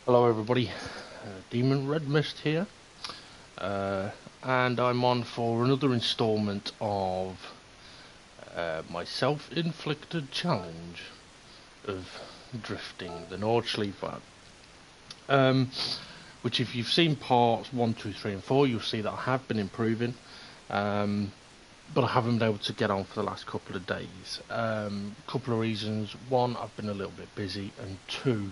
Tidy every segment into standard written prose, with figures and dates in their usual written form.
Hello everybody, Demon Red Mist here, and I'm on for another instalment of my self-inflicted challenge of drifting the Nordschleife. Um, which if you've seen parts 1, 2, 3 and 4, you'll see that I have been improving, but I haven't been able to get on for the last couple of days. Couple of reasons: one, I've been a little bit busy, and two,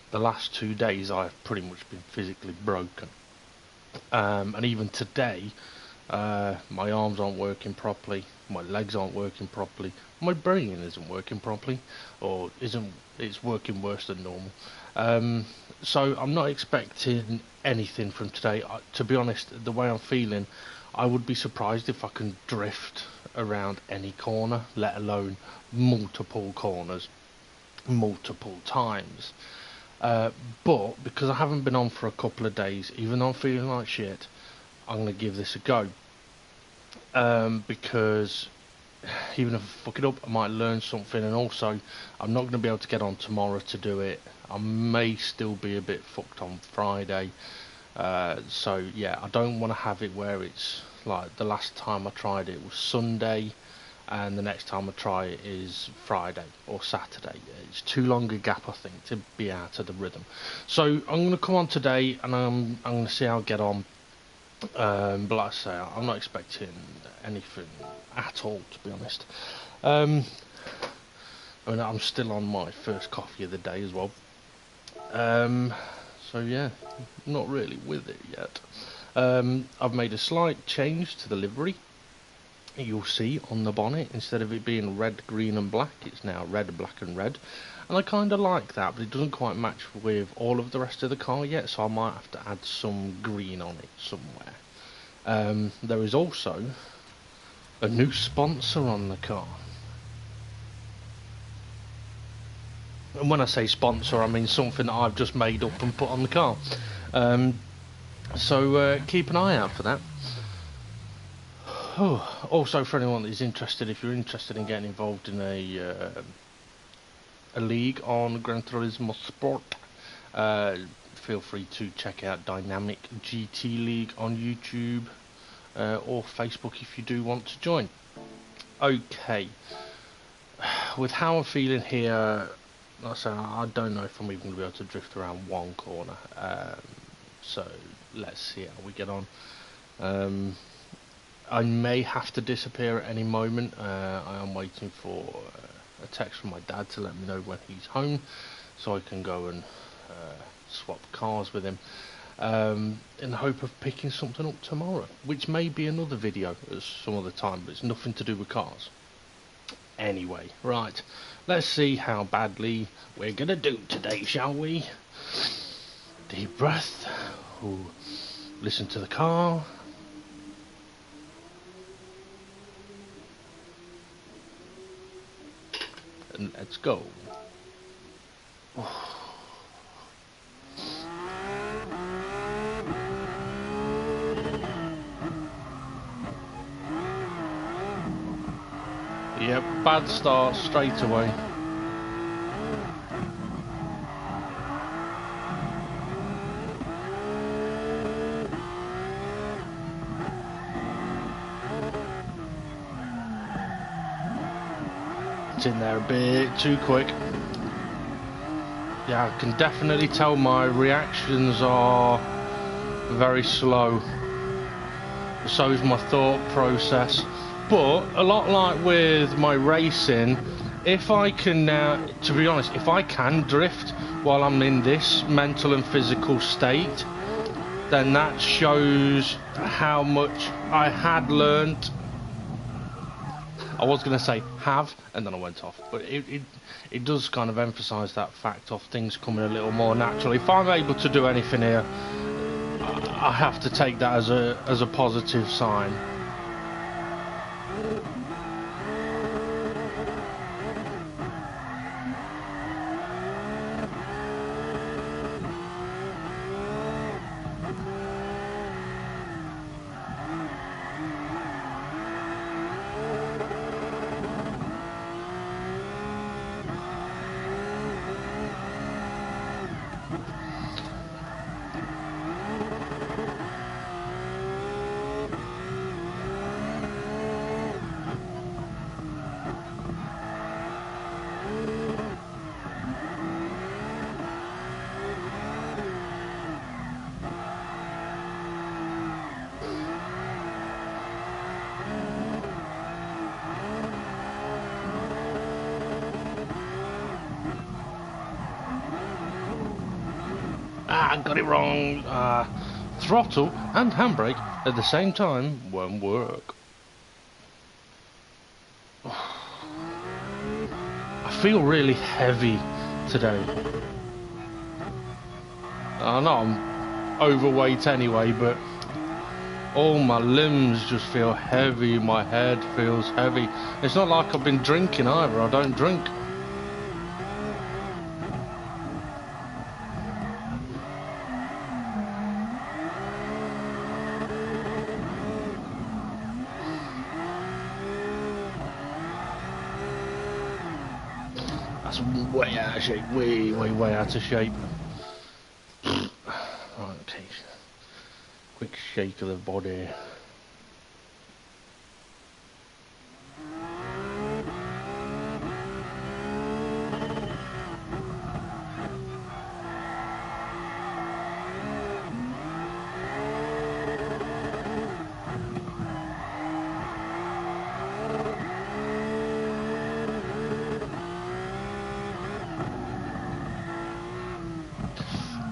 the last 2 days I've pretty much been physically broken. And even today, my arms aren't working properly, my legs aren't working properly, my brain isn't working properly, or isn't, it's working worse than normal. So I'm not expecting anything from today. To be honest, the way I'm feeling, I would be surprised if I can drift around any corner, let alone multiple corners, multiple times. But because I haven't been on for a couple of days, even though I'm feeling like shit, I'm gonna give this a go. Because even if I fuck it up, I might learn something, and also I'm not gonna be able to get on tomorrow to do it. I may still be a bit fucked on Friday. So yeah, I don't want to have it where it's like the last time I tried it was Sunday, and the next time I try it is Friday or Saturday. It's too long a gap, I think, to be out of the rhythm. So I'm going to come on today, and I'm going to see how I get on. But like I say, I'm not expecting anything at all, to be honest. Um, I mean, I'm still on my first coffee of the day as well. Um, so yeah, not really with it yet. I've made a slight change to the livery. You'll see on the bonnet, instead of it being red, green and black, it's now red, black and red, and I kind of like that, but it doesn't quite match with all of the rest of the car yet, so I might have to add some green on it somewhere. There is also a new sponsor on the car, and when I say sponsor, I mean something that I've just made up and put on the car. So keep an eye out for that. Oh, also, for anyone that is interested, if you're interested in getting involved in a league on Gran Turismo Sport, feel free to check out Dynamic GT League on YouTube or Facebook if you do want to join. Okay, with how I'm feeling here, like I say, I don't know if I'm even going to be able to drift around one corner. So let's see how we get on. I may have to disappear at any moment. I am waiting for a text from my dad to let me know when he's home, so I can go and swap cars with him, in the hope of picking something up tomorrow, which may be another video at some other time, but it's nothing to do with cars. Anyway, right, let's see how badly we're gonna do today, shall we? Deep breath. Ooh. Listen to the car. And let's go. Yep, bad start straight away. It's in there a bit too quick. Yeah, I can definitely tell my reactions are very slow. So is my thought process. But a lot like with my racing, if I can now, to be honest, if I can drift while I'm in this mental and physical state, then that shows how much I had learnt. I was going to say have, and then I went off, but it does kind of emphasise that fact of things coming a little more naturally. If I'm able to do anything here, I have to take that as a positive sign. I got it wrong. Throttle and handbrake at the same time won't work. I feel really heavy today. I know I'm overweight anyway, but all my limbs just feel heavy, my head feels heavy. It's not like I've been drinking either, I don't drink. That's way out of shape, way out of shape. Right, okay. Quick shake of the body.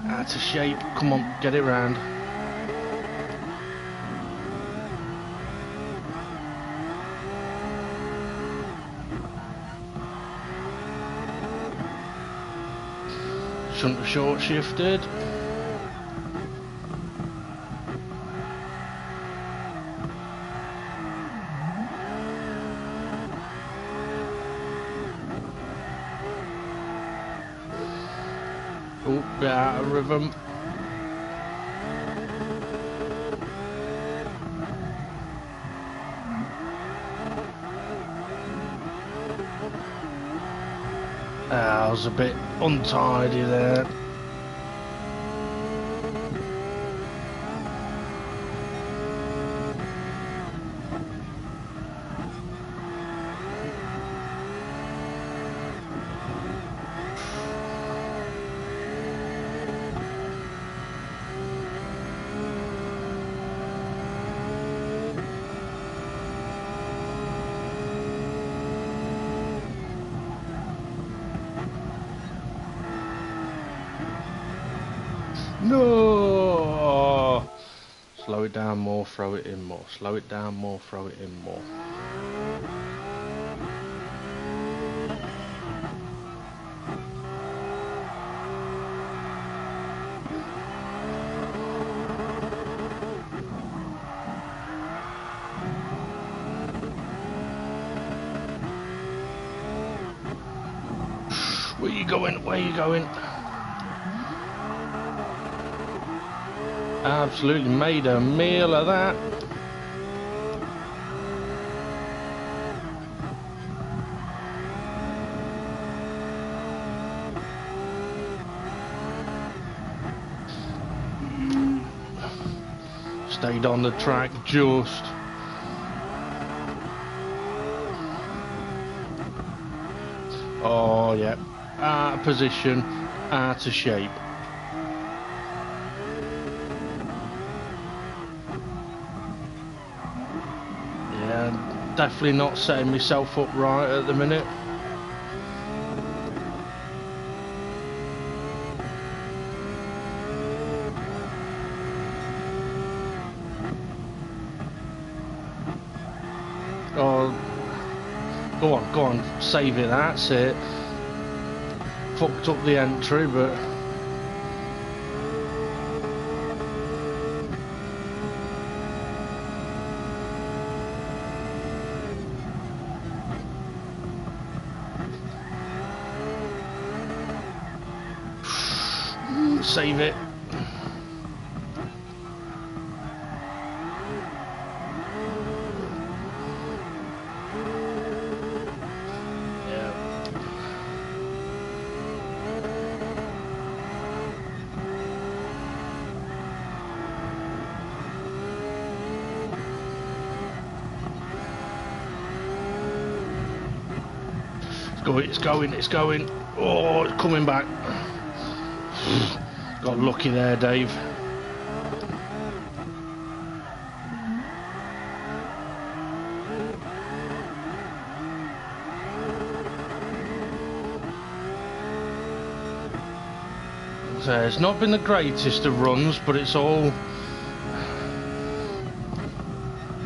Out of shape, come on, get it round. Shouldn't have short shifted. Oh, bit out of rhythm. I was a bit untidy there. No! Slow it down more, throw it in more. Slow it down more, throw it in more. Where you going? Where you going? Absolutely made a meal of that. Stayed on the track just. Oh yeah, out of position, out of shape. Definitely not setting myself up right at the minute. Oh, go on, save it, that's it. Fucked up the entry, but... Save it. Yeah. It's going. Oh, it's coming back. Got lucky there, Dave. So it's not been the greatest of runs, but it's all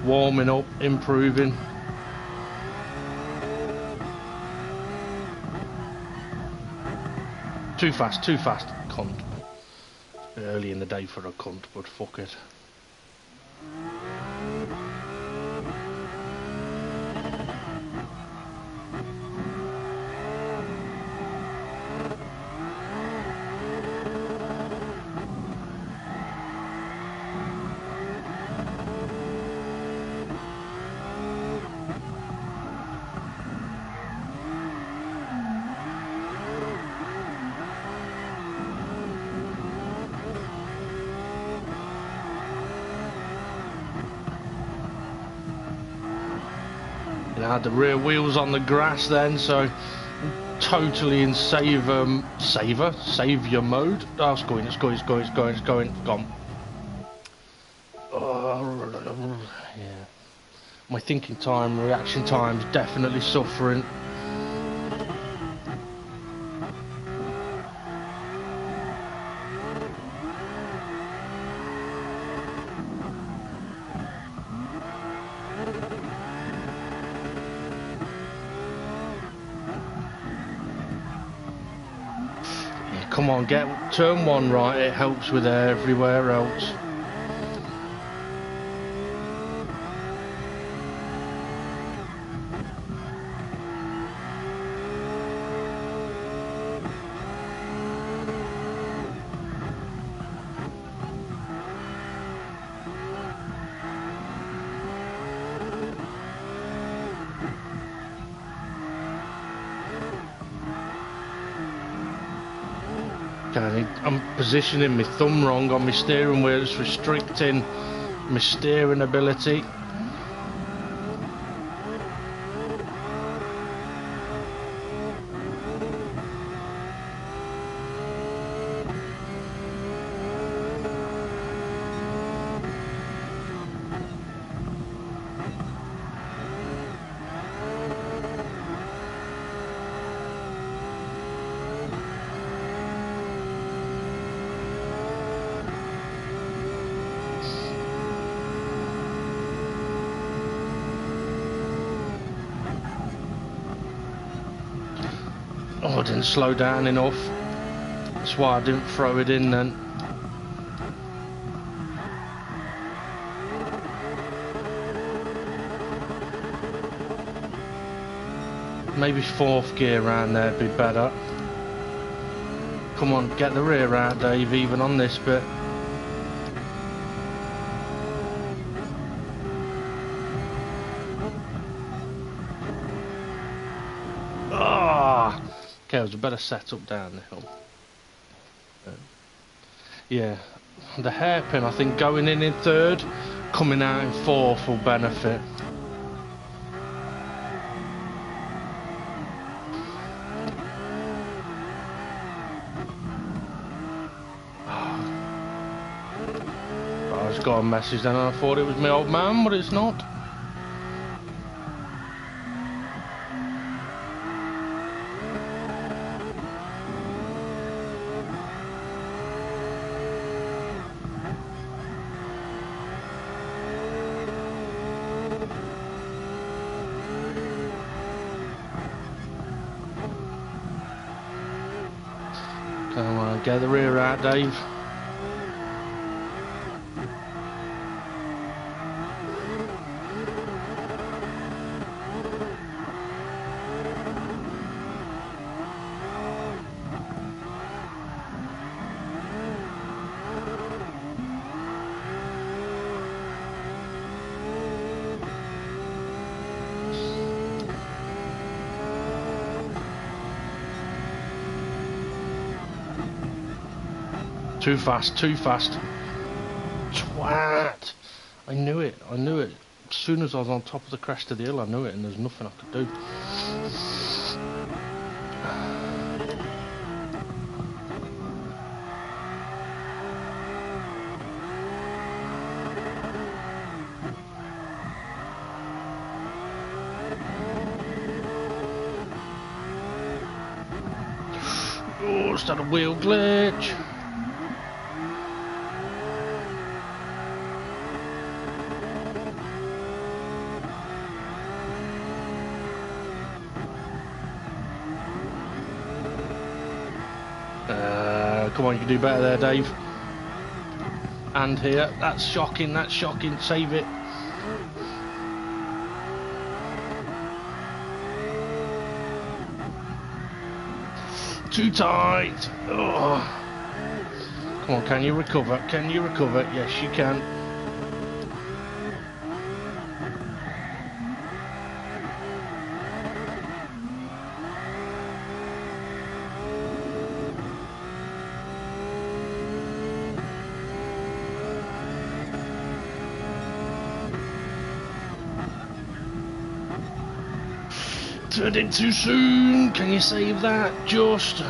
warming up, improving. Too fast, cunt. It's a bit early in the day for a cunt, but fuck it. I had the rear wheels on the grass then, so totally in saviour mode. Oh, it's going. Gone. Yeah. My thinking time, reaction time's definitely suffering. Come on, get turn one right, it helps with everywhere else. I'm positioning my thumb wrong on my steering wheel, it's restricting my steering ability. Oh, I didn't slow down enough. That's why I didn't throw it in then. Maybe fourth gear around there would be better. Come on, get the rear out, Dave, even on this bit. Okay, it was a better setup down the hill. Yeah, the hairpin, I think going in third, coming out in fourth will benefit. I just got a message then and I thought it was my old man, but it's not. Come on, get the rear out, Dave. Too fast, too fast. Twat! I knew it. As soon as I was on top of the crest of the hill, I knew it, and there's nothing I could do. Oh, is that a wheel glitch? Come on, you can do better there, Dave. And here, that's shocking, save it. Too tight. Oh. Come on, can you recover? Can you recover? Yes, you can. Turned it too soon. Can you save that? Just.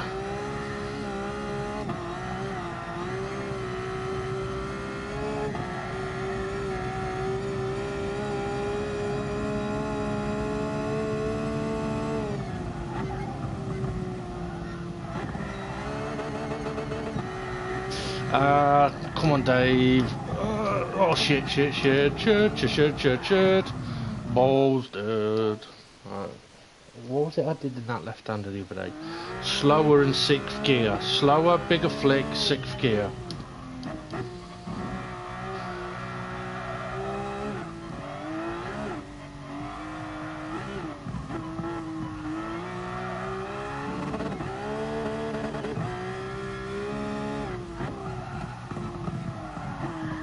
Come on, Dave. Oh, shit. Balls, dude. What was it I did in that left-hander the other day? Slower in 6th gear. Slower, bigger flick, 6th gear.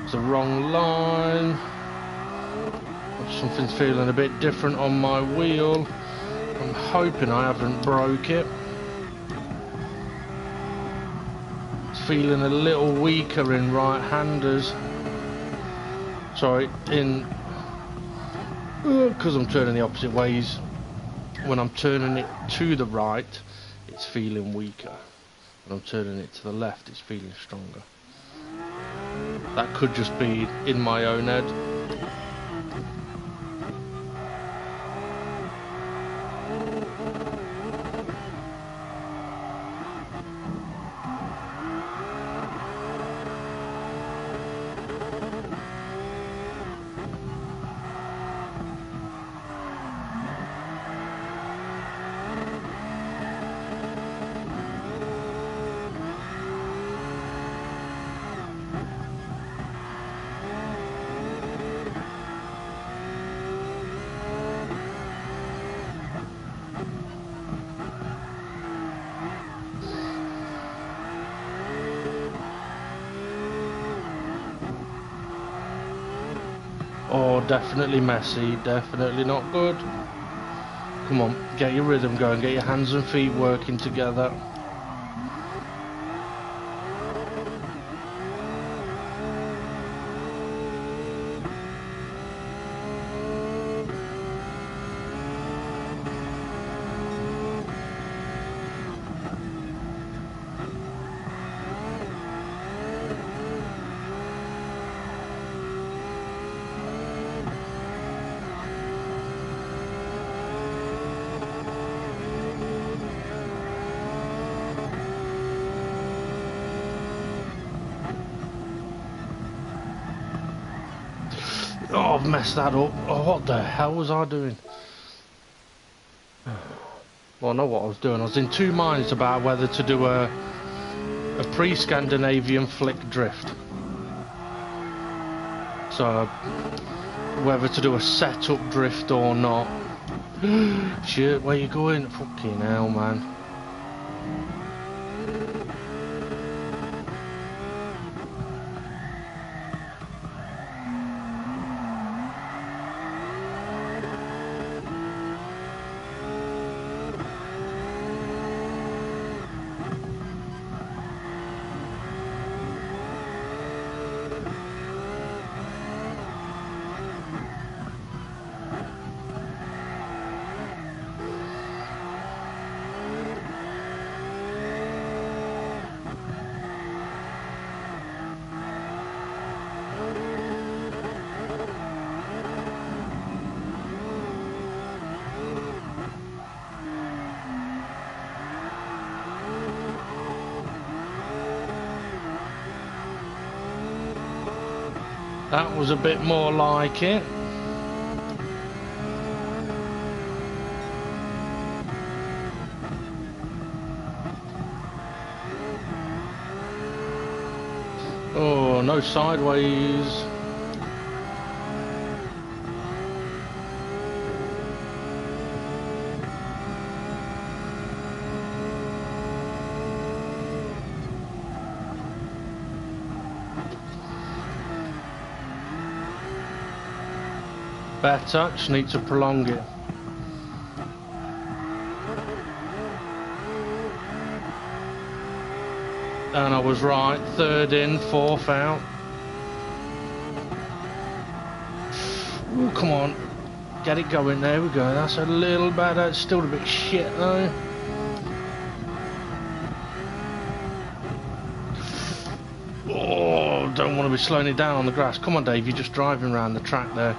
It's the wrong line. Something's feeling a bit different on my wheel. I'm hoping I haven't broke it. It's feeling a little weaker in right-handers. Sorry, because I'm turning the opposite ways. When I'm turning it to the right, it's feeling weaker. When I'm turning it to the left, it's feeling stronger. That could just be in my own head. Oh, definitely messy, definitely not good. Come on, get your rhythm going, get your hands and feet working together. Oh, I've messed that up. Oh, what the hell was I doing? Well, I know what I was doing. I was in two minds about whether to do a pre-Scandinavian flick drift. So, whether to do a setup drift or not. Shit, where you going? Fucking hell, man. That was a bit more like it. Oh, no sideways. Better, just need to prolong it. And I was right, third in, fourth out. Ooh, come on, get it going, there we go, that's a little better, it's still a bit shit though. Oh, don't want to be slowing it down on the grass. Come on Dave, you're just driving around the track there.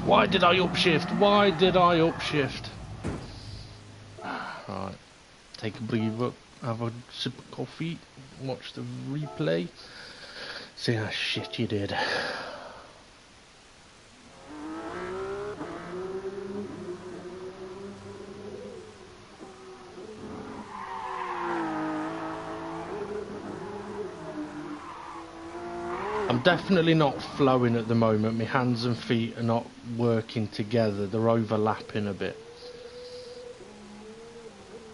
Why did I upshift? Why did I upshift? Right, take a breather, have a sip of coffee, watch the replay, see how shit you did. I'm definitely not flowing at the moment. My hands and feet are not working together. They're overlapping a bit.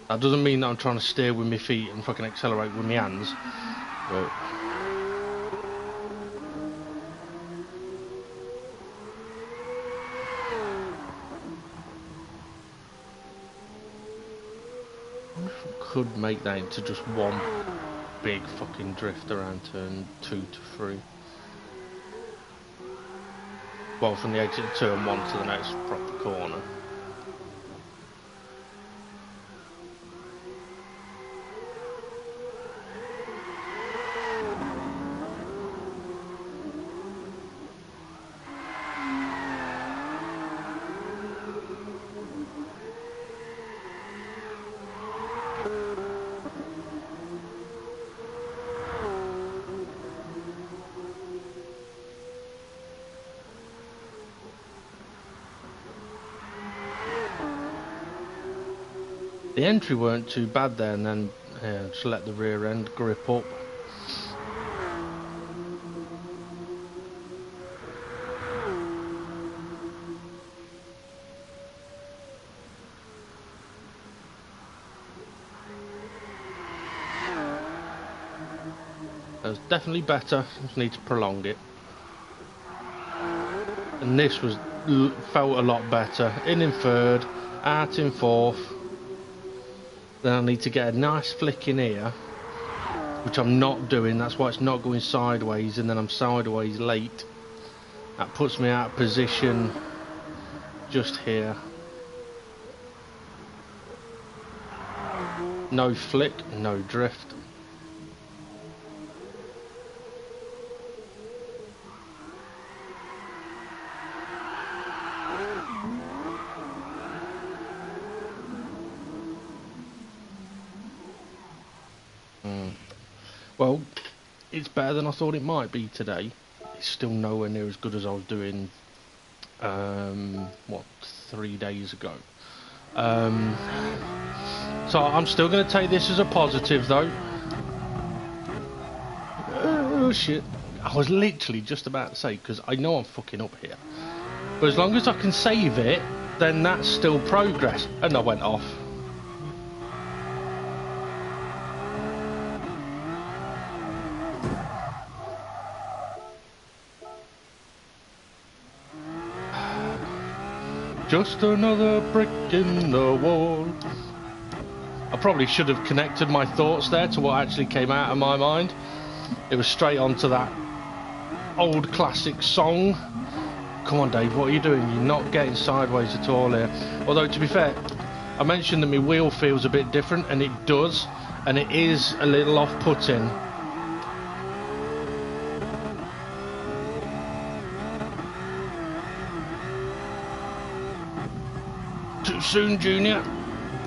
That doesn't mean that I'm trying to steer with my feet and fucking accelerate with my hands. But I wonder if I could make that into just one big fucking drift around turn 2 to 3. Well, from the exit of turn 1 to the next proper corner. The entry weren't too bad there, and then just let the rear end grip up. That was definitely better, just need to prolong it. And this was felt a lot better. In third, out in fourth. Then I need to get a nice flick in here, which I'm not doing, that's why it's not going sideways, and then I'm sideways late. That puts me out of position just here. No flick, no drift. Well, it's better than I thought it might be today. It's still nowhere near as good as I was doing, 3 days ago. So I'm still going to take this as a positive though. Oh shit. I was literally just about to say, because I know I'm fucking up here. But as long as I can save it, then that's still progress. And I went off. Just another brick in the wall. I probably should have connected my thoughts there to what actually came out of my mind. It was straight onto that old classic song. Come on Dave, what are you doing? You're not getting sideways at all here. Although to be fair, I mentioned that my wheel feels a bit different, and it does, and it is a little off-putting. Too soon, Junior.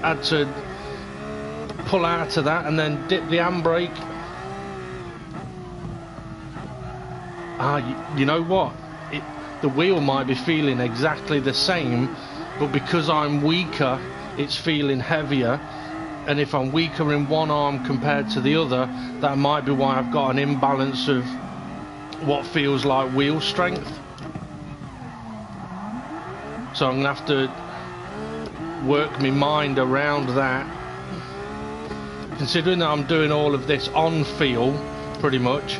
Had to pull out of that and then dip the handbrake. You know what? the wheel might be feeling exactly the same, but because I'm weaker, it's feeling heavier. And if I'm weaker in one arm compared to the other, that might be why I've got an imbalance of what feels like wheel strength. So I'm gonna have to work my mind around that. Considering that I'm doing all of this on feel, pretty much,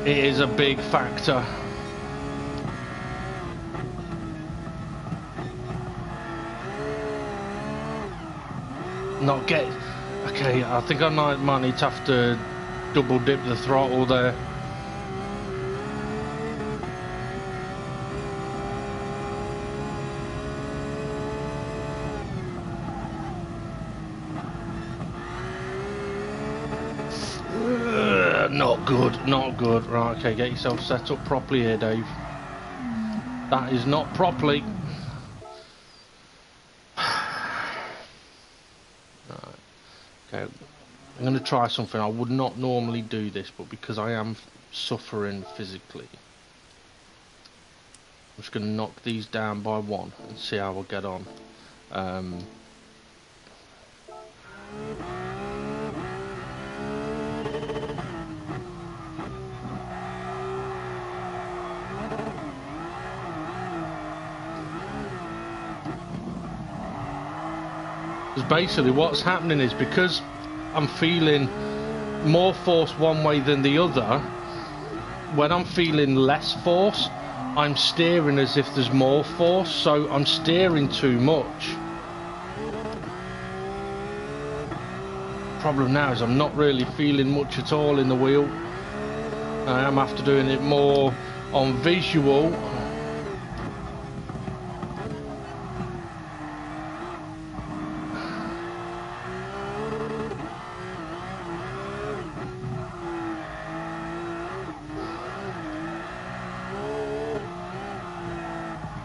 it is a big factor. Not get... Okay, I think I might need to have to double dip the throttle there. Not good, not good. Right, okay, get yourself set up properly here, Dave. That is not properly. Okay, I'm going to try something. I would not normally do this, but because I am suffering physically, I'm just going to knock these down by one and see how we'll get on. Because basically what's happening is, because I'm feeling more force one way than the other, when I'm feeling less force, I'm steering as if there's more force, so I'm steering too much. Problem now is I'm not really feeling much at all in the wheel. I am after doing it more on visual.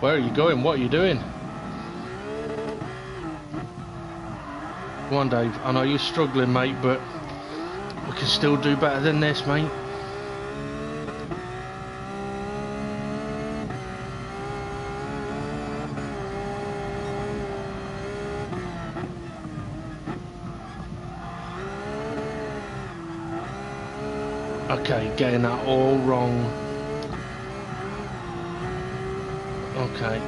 Where are you going? What are you doing? Come on, Dave. I know you're struggling, mate, but we can still do better than this, mate. Okay, getting that all wrong. Okay.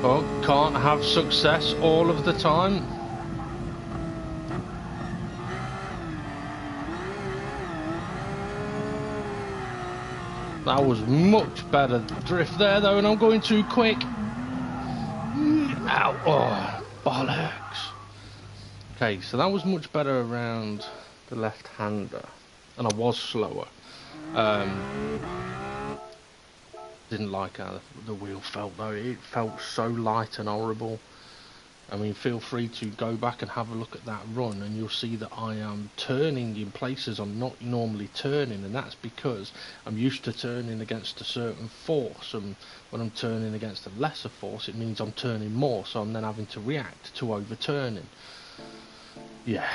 Oh, can't have success all of the time. That was much better drift there though, and I'm going too quick. Ow, oh, bollocks. Okay, so that was much better around the left-hander, and I was slower. Didn't like how the wheel felt though. It felt so light and horrible. I mean, feel free to go back and have a look at that run, and you'll see that I am turning in places I'm not normally turning, and that's because I'm used to turning against a certain force, and when I'm turning against a lesser force, it means I'm turning more, so I'm then having to react to overturning. Yeah,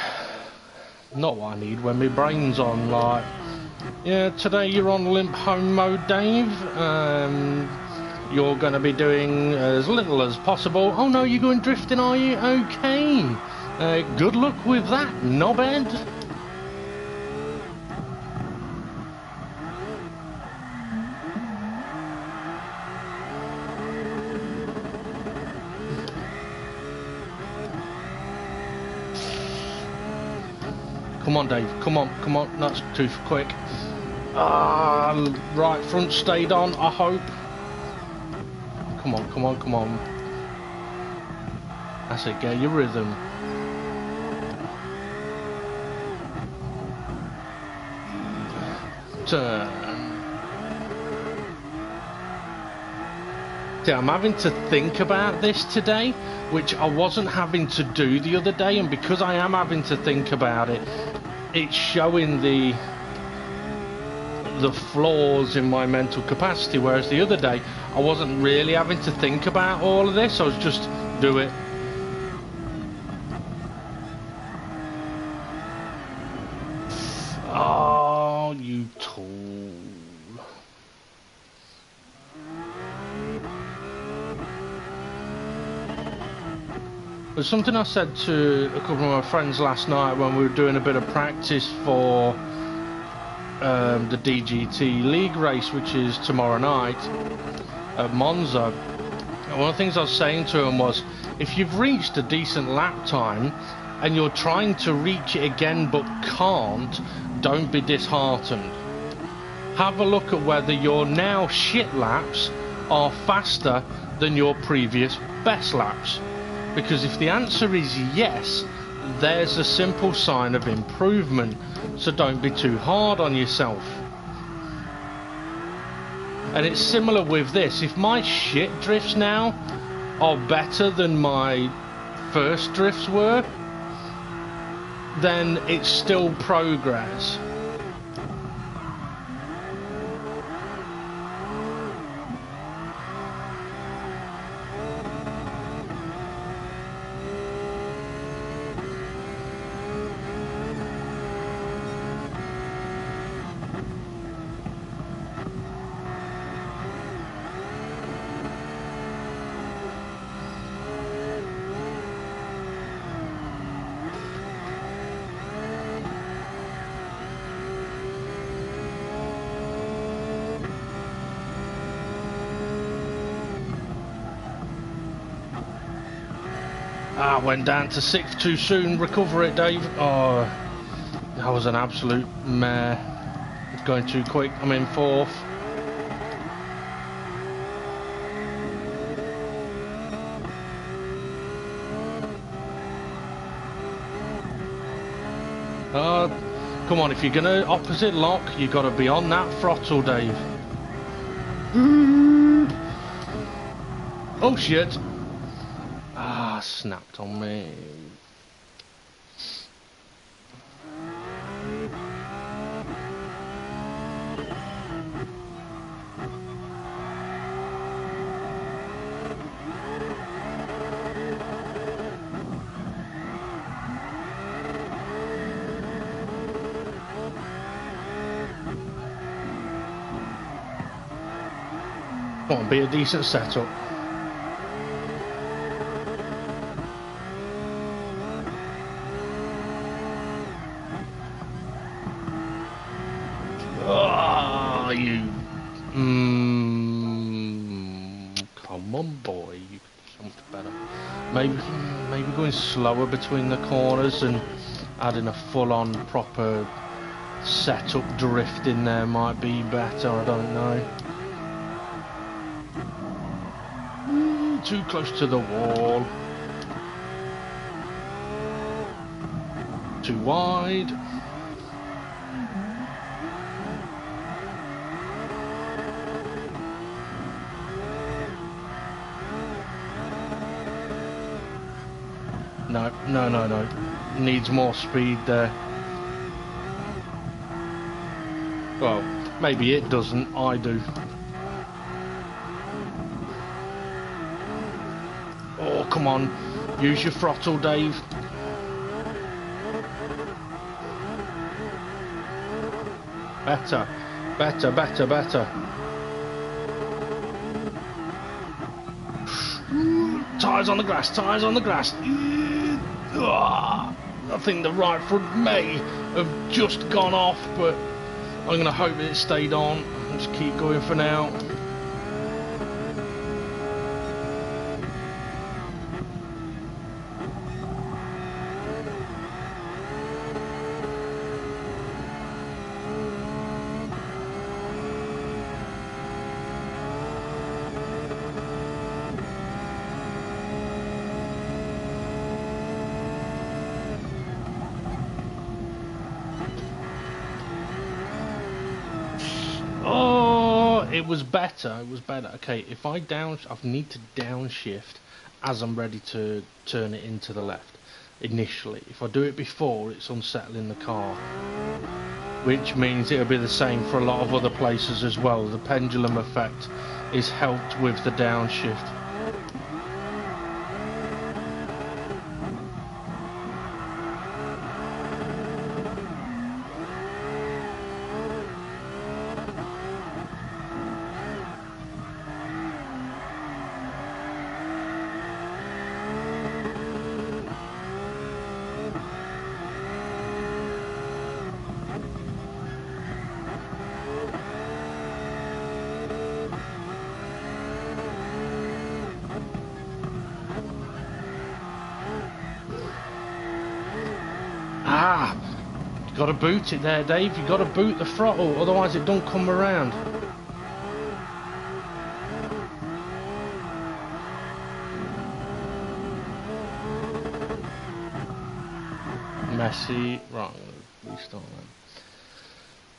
not what I need when my brain's on, like, yeah, today you're on limp home mode, Dave. You're going to be doing as little as possible. Oh no, you're going drifting, are you? Okay. Good luck with that, knobhead. Come on, Dave. Come on, come on. That's too quick. Right front stayed on, I hope. Come on, come on, come on. That's it, get your rhythm. Turn. See, I'm having to think about this today, which I wasn't having to do the other day, and because I am having to think about it, it's showing the flaws in my mental capacity, whereas the other day I wasn't really having to think about all of this. I was just do it. Oh, you tool. But something I said to a couple of my friends last night when we were doing a bit of practice for the DGT League race, which is tomorrow night at Monza. And one of the things I was saying to them was, if you've reached a decent lap time and you're trying to reach it again but can't, don't be disheartened. Have a look at whether your now shit laps are faster than your previous best laps. Because if the answer is yes, there's a simple sign of improvement. So don't be too hard on yourself. And it's similar with this. If my shit drifts now are better than my first drifts were, then it's still progress. Went down to 6th too soon. Recover it, Dave. Oh, that was an absolute mare. It's going too quick. I'm in 4th. Come on, if you're gonna opposite lock, you got to be on that throttle, Dave. Oh shit. Snapped on me. Come on, be a decent setup. Come on, boy, you could do so much better. Maybe going slower between the corners and adding a full-on proper setup drift in there might be better. I don't know. Too close to the wall. Too wide. No. Needs more speed there. Well, maybe it doesn't. I do. Oh, come on. Use your throttle, Dave. Better. Tyres on the grass. I think the right front may have just gone off, but I'm going to hope that it stayed on. Just keep going for now. It was better. Okay, if I need to downshift as I'm ready to turn it into the left initially. If I do it before, it's unsettling the car, which means it'll be the same for a lot of other places as well. The pendulum effect is helped with the downshift. Got to boot it there, Dave. You got to boot the throttle, otherwise it don't come around. Messy. Right, I'm gonna restart that.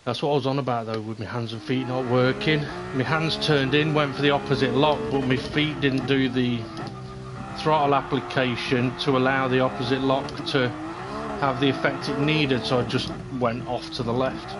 That's what I was on about though, with my hands and feet not working. My hands turned in, went for the opposite lock, but my feet didn't do the throttle application to allow the opposite lock to have the effect it needed, so I just went off to the left.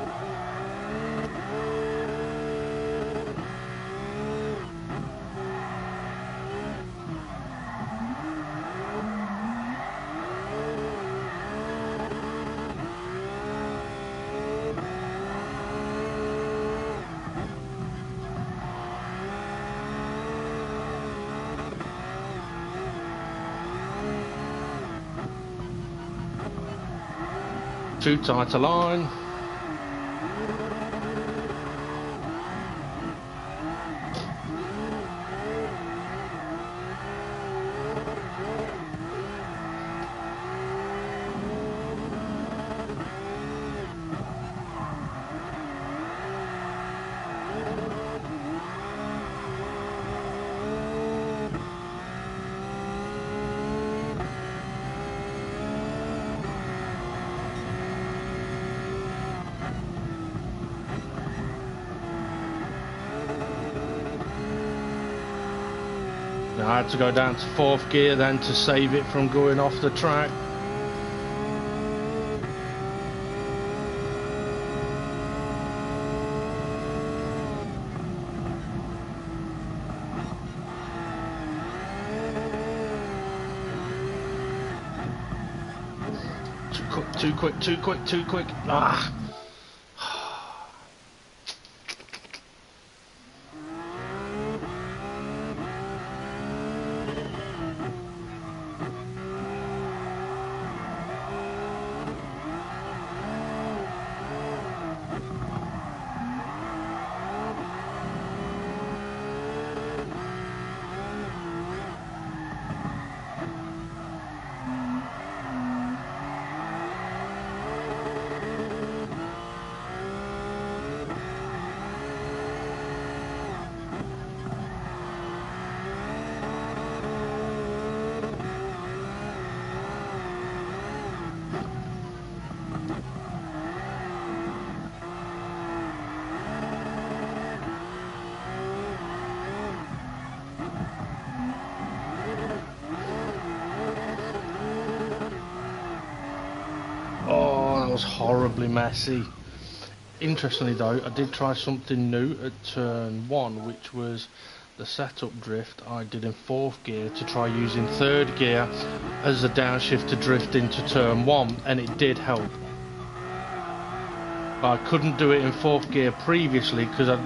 Too tight a line. I had to go down to 4th gear then to save it from going off the track. Too quick. Ah. Horribly messy. Interestingly though, I did try something new at turn 1, which was the setup drift I did in 4th gear to try using 3rd gear as a downshift to drift into turn 1, and it did help. I couldn't do it in 4th gear previously because I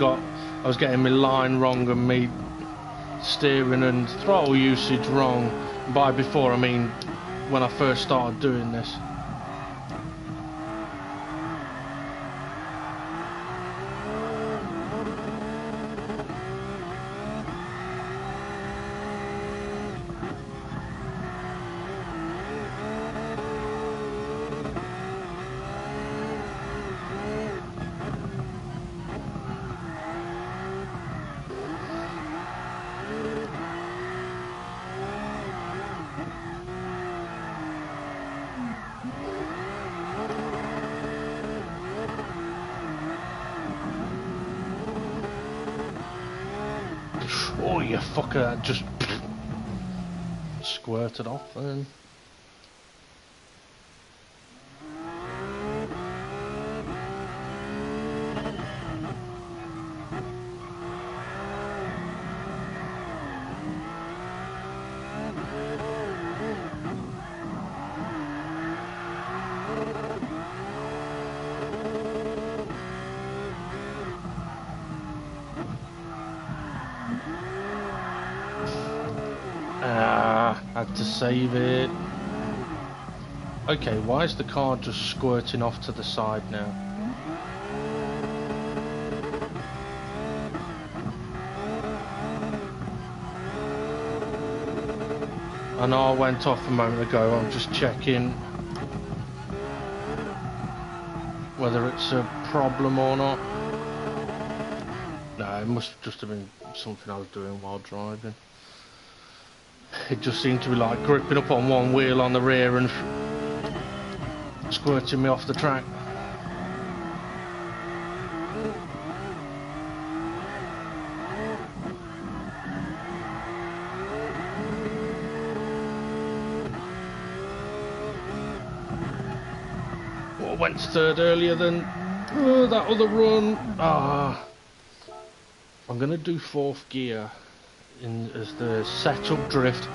was getting my line wrong and me steering and throttle usage wrong. By before I mean when I first started doing this. Oh, you fucker, that just squirted off then. Had to save it. Okay, why is the car just squirting off to the side now? I know I went off a moment ago, I'm just checking. whether it's a problem or not. No, it must just have been something I was doing while driving. It just seemed to be like gripping up on one wheel on the rear and squirting me off the track. Well, I went third earlier than that other run. I'm going to do fourth gear as the setup drift.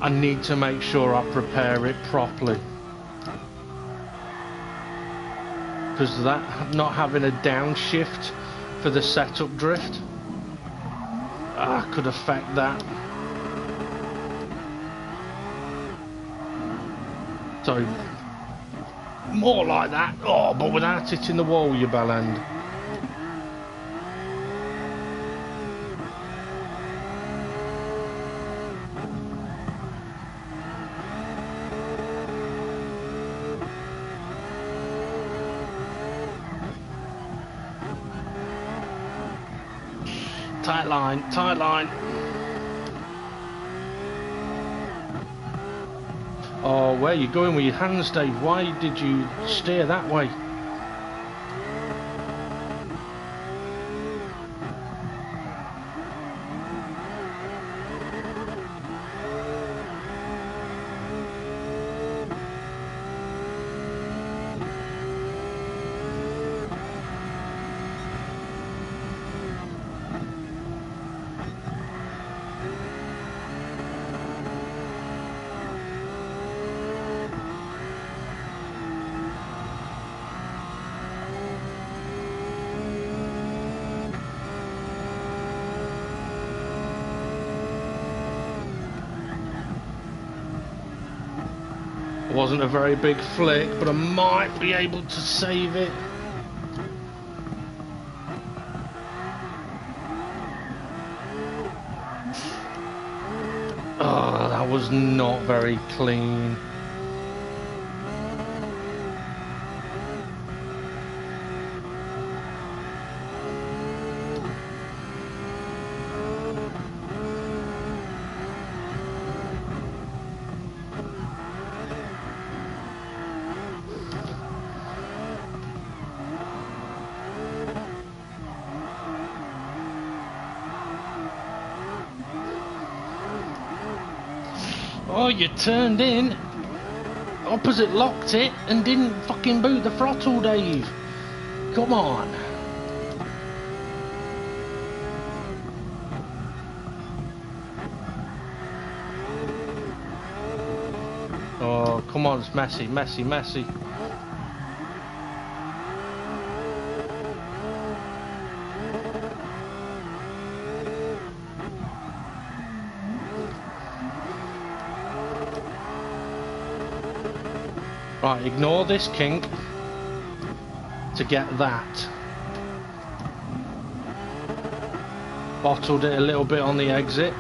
I need to make sure I prepare it properly, because that not having a downshift for the setup drift could affect that. So more like that, but without hitting the wall, you bell end. Tight line, tight line. Oh, where are you going with your hands, Dave? Why did you steer that way? Wasn't a very big flick, but I might be able to save it. Oh, that was not very clean. Oh, you turned in, opposite locked it, and didn't fucking boot the throttle, Dave. Come on. Oh, come on, it's messy, messy, messy. Right, ignore this kink to get that. Bottled it a little bit on the exit.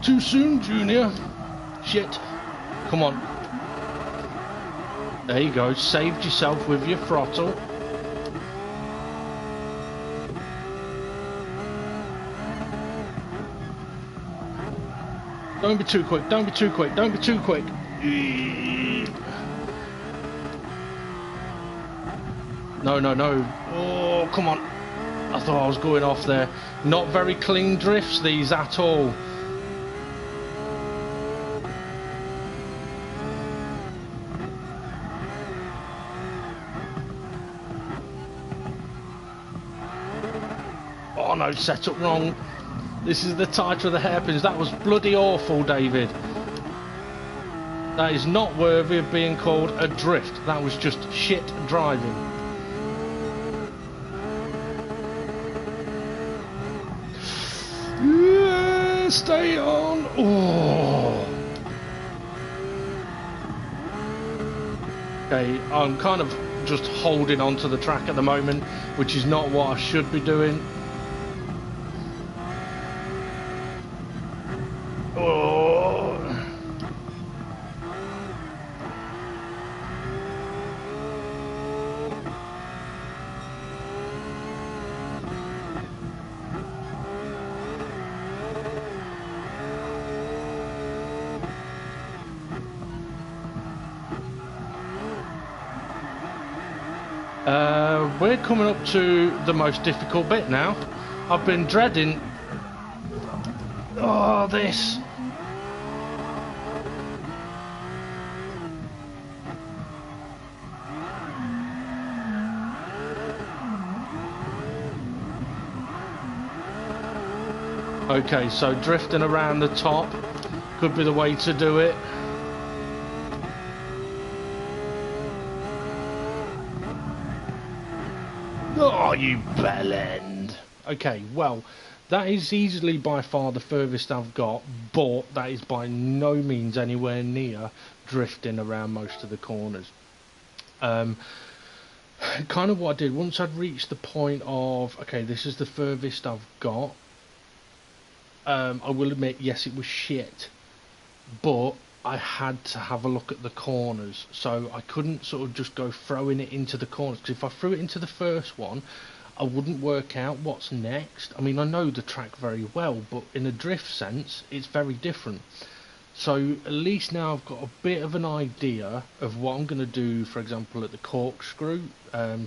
Too soon, Junior. Shit. Come on. There you go. Saved yourself with your throttle. Don't be too quick, don't be too quick, don't be too quick. No, no, no. Oh, come on. I thought I was going off there. Not very clean drifts, these, at all. Oh no, set up wrong. This is the tighter of the hairpins. That was bloody awful, David. That is not worthy of being called a drift. That was just shit driving. Yeah, stay on. Oh. Okay, I'm kind of just holding onto the track at the moment, which is not what I should be doing. We're coming up to the most difficult bit now. I've been dreading... Oh, this. Okay, so drifting around the top could be the way to do it. Oh, you bellend. Okay, well, that is easily by far the furthest I've got, but that is by no means anywhere near drifting around most of the corners. Kind of what I did, once I'd reached the point of, okay, this is the furthest I've got, I will admit, yes, it was shit, but I had to have a look at the corners, so I couldn't sort of just go throwing it into the corners, because if I threw it into the first one, I wouldn't work out what's next. I mean, I know the track very well, but in a drift sense, it's very different. So at least now I've got a bit of an idea of what I'm going to do, for example, at the corkscrew,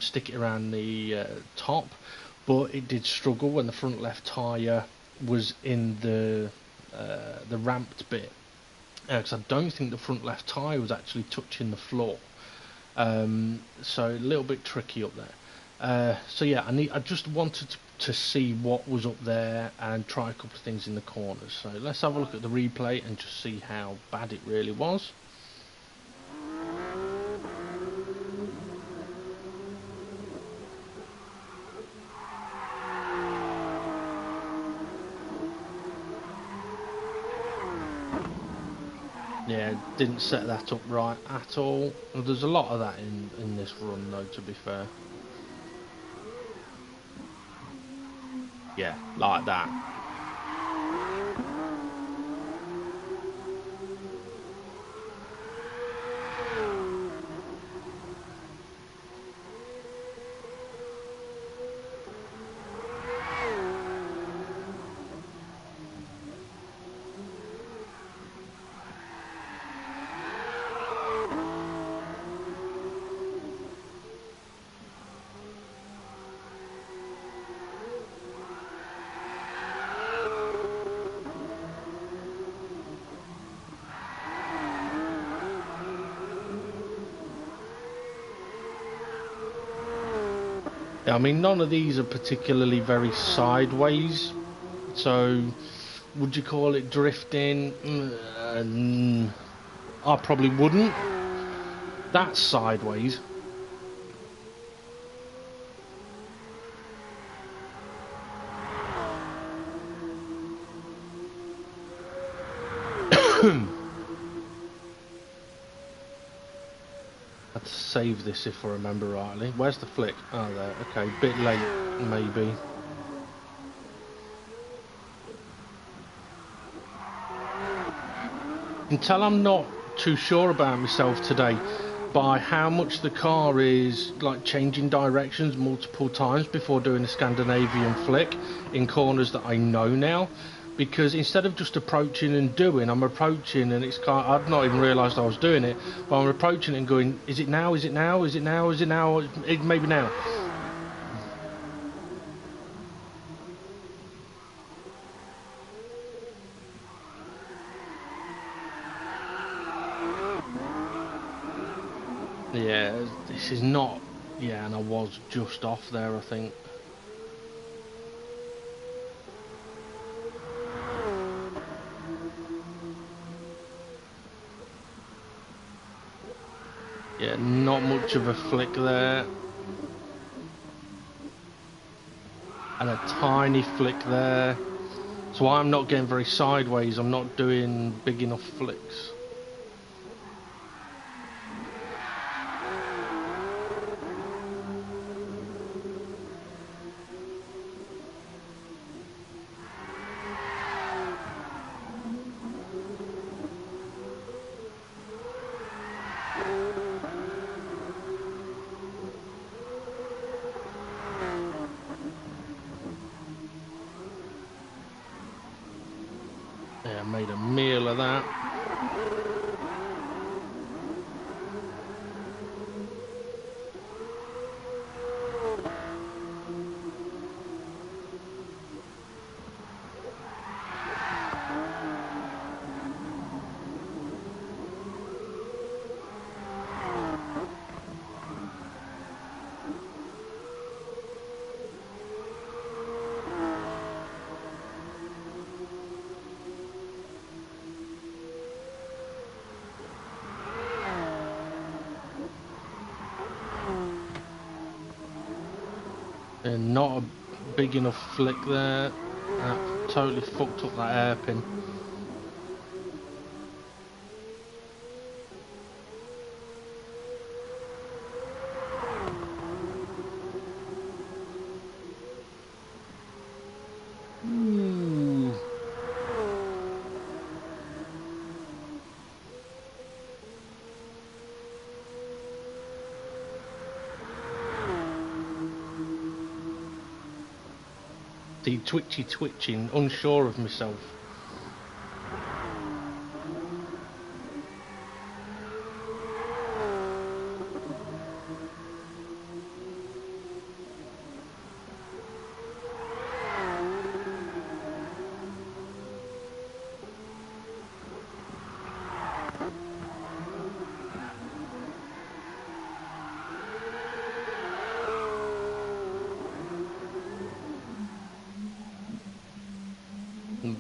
stick it around the top, but it did struggle when the front left tyre was in the ramped bit, because I don't think the front left tyre was actually touching the floor, so a little bit tricky up there. So yeah, I just wanted to see what was up there and try a couple of things in the corners. So let's have a look at the replay and just see how bad it really was. Yeah, didn't set that up right at all. Well, there's a lot of that in this run though, to be fair. Yeah, like that. I mean, none of these are particularly very sideways, so would you call it drifting? I probably wouldn't. That's sideways. I have to save this if I remember rightly. Where's the flick? Oh, there. Okay, bit late, maybe. Until I'm not too sure about myself today by how much the car is like changing directions multiple times before doing a Scandinavian flick in corners that I know now. Because instead of just approaching and doing, I'm approaching and it's kind of, I've not even realised I was doing it, but I'm approaching and going, is it now, is it now, is it now, is it now, maybe now. Yeah, this is not, yeah, and I was just off there, I think. Yeah, not much of a flick there. And a tiny flick there. So I'm not getting very sideways, I'm not doing big enough flicks. Yeah, made a meal of that. And not a big enough flick there. That totally fucked up that hairpin. Ooh. The twitching, unsure of myself.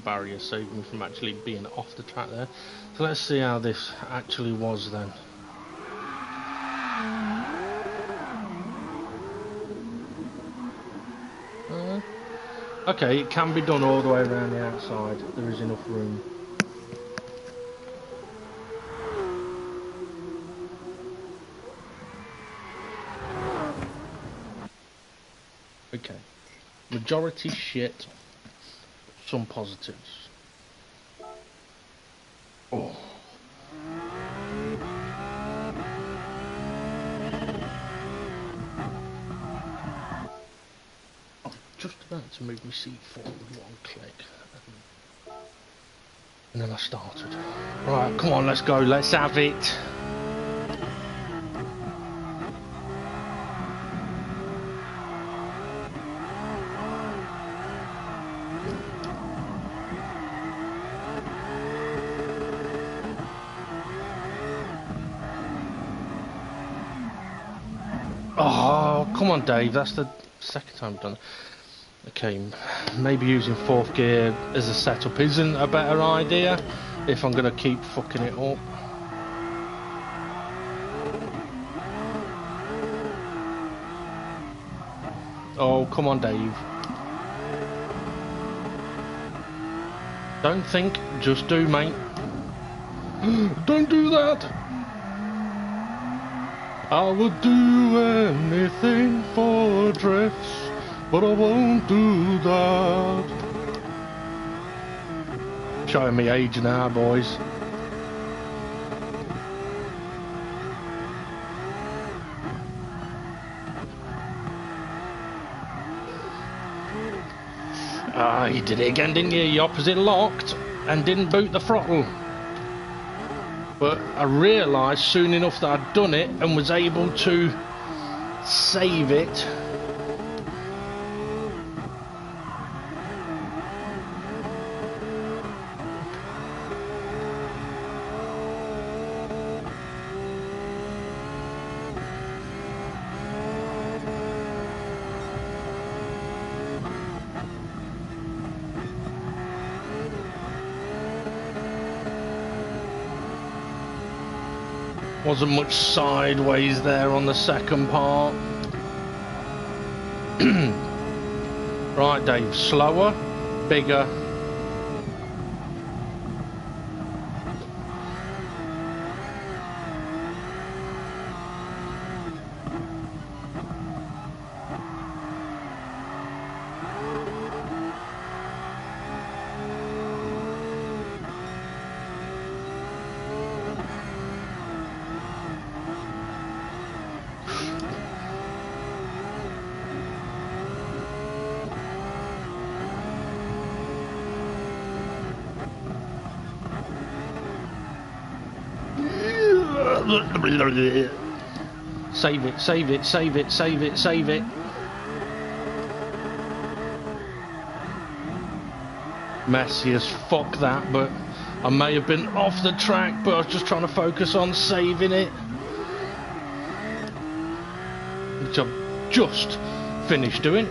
Barrier saved me from actually being off the track there. So let's see how this actually was then. Okay, it can be done all the way around the outside. There is enough room. Okay. Majority shit. Some positives. Oh. I'm just about to move my seat forward with one click. And then I started. Right, come on, let's go, let's have it. Oh, come on, Dave. That's the second time I've done it. Okay, maybe using fourth gear as a setup isn't a better idea if I'm going to keep fucking it up. Oh, come on, Dave. Don't think, just do, mate. Don't do that! I would do anything for drifts, but I won't do that. Showing me age now, boys. Ah, you did it again, didn't you? You opposite locked and didn't boot the throttle. But I realised soon enough that I'd done it and was able to save it. Wasn't much sideways there on the second part. Right, Dave, slower, bigger. Save it, save it, save it, save it, save it. Messy as fuck that, but I may have been off the track, but I was just trying to focus on saving it. Which I've just finished doing.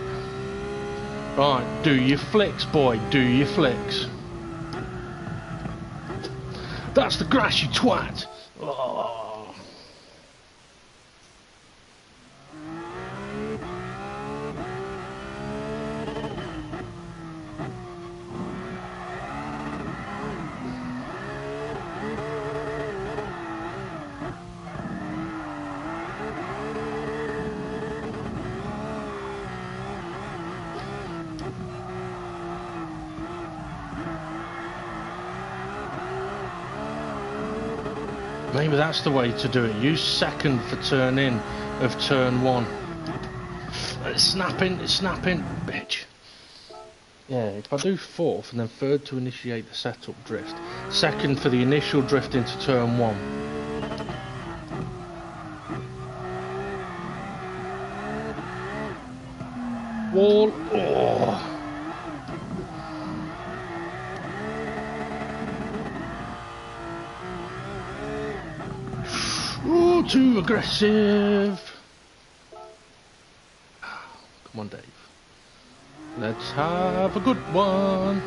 Right, do your flicks, boy, do your flicks. That's the grass, you twat. Oh. Maybe that's the way to do it. Use second for turn in of turn 1. It's snapping, bitch. Yeah, if I do fourth and then third to initiate the setup drift, second for the initial drift into turn 1. Wall. Oh. Oh, too aggressive. Come on, Dave. Let's have a good one.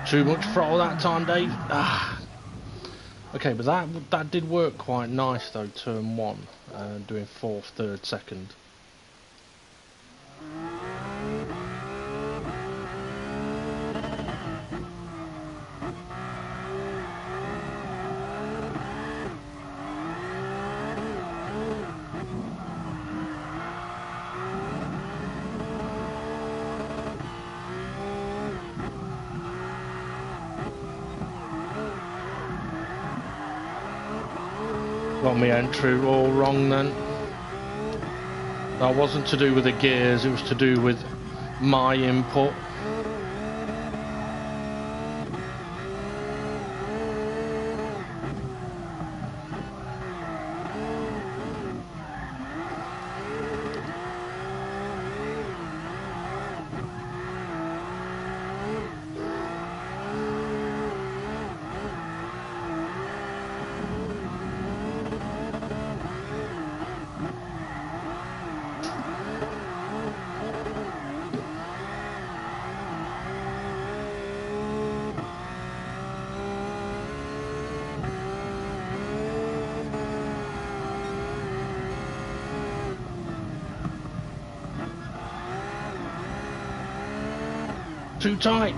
Too much throttle that time, Dave. Ah. Okay, but that did work quite nice though. Turn 1, doing fourth, third, second. Got me entry all wrong then. That wasn't to do with the gears, it was to do with my input. Too tight.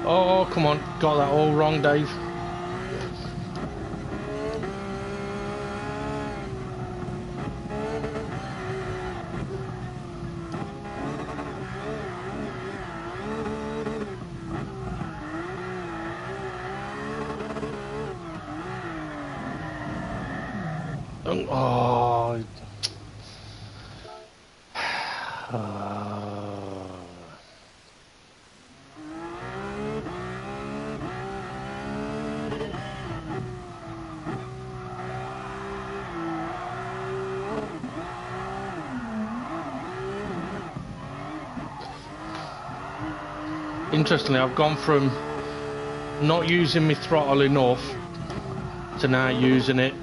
Oh, come on. Got that all wrong, Dave. Oh. Interestingly, I've gone from not using my throttle enough to now using it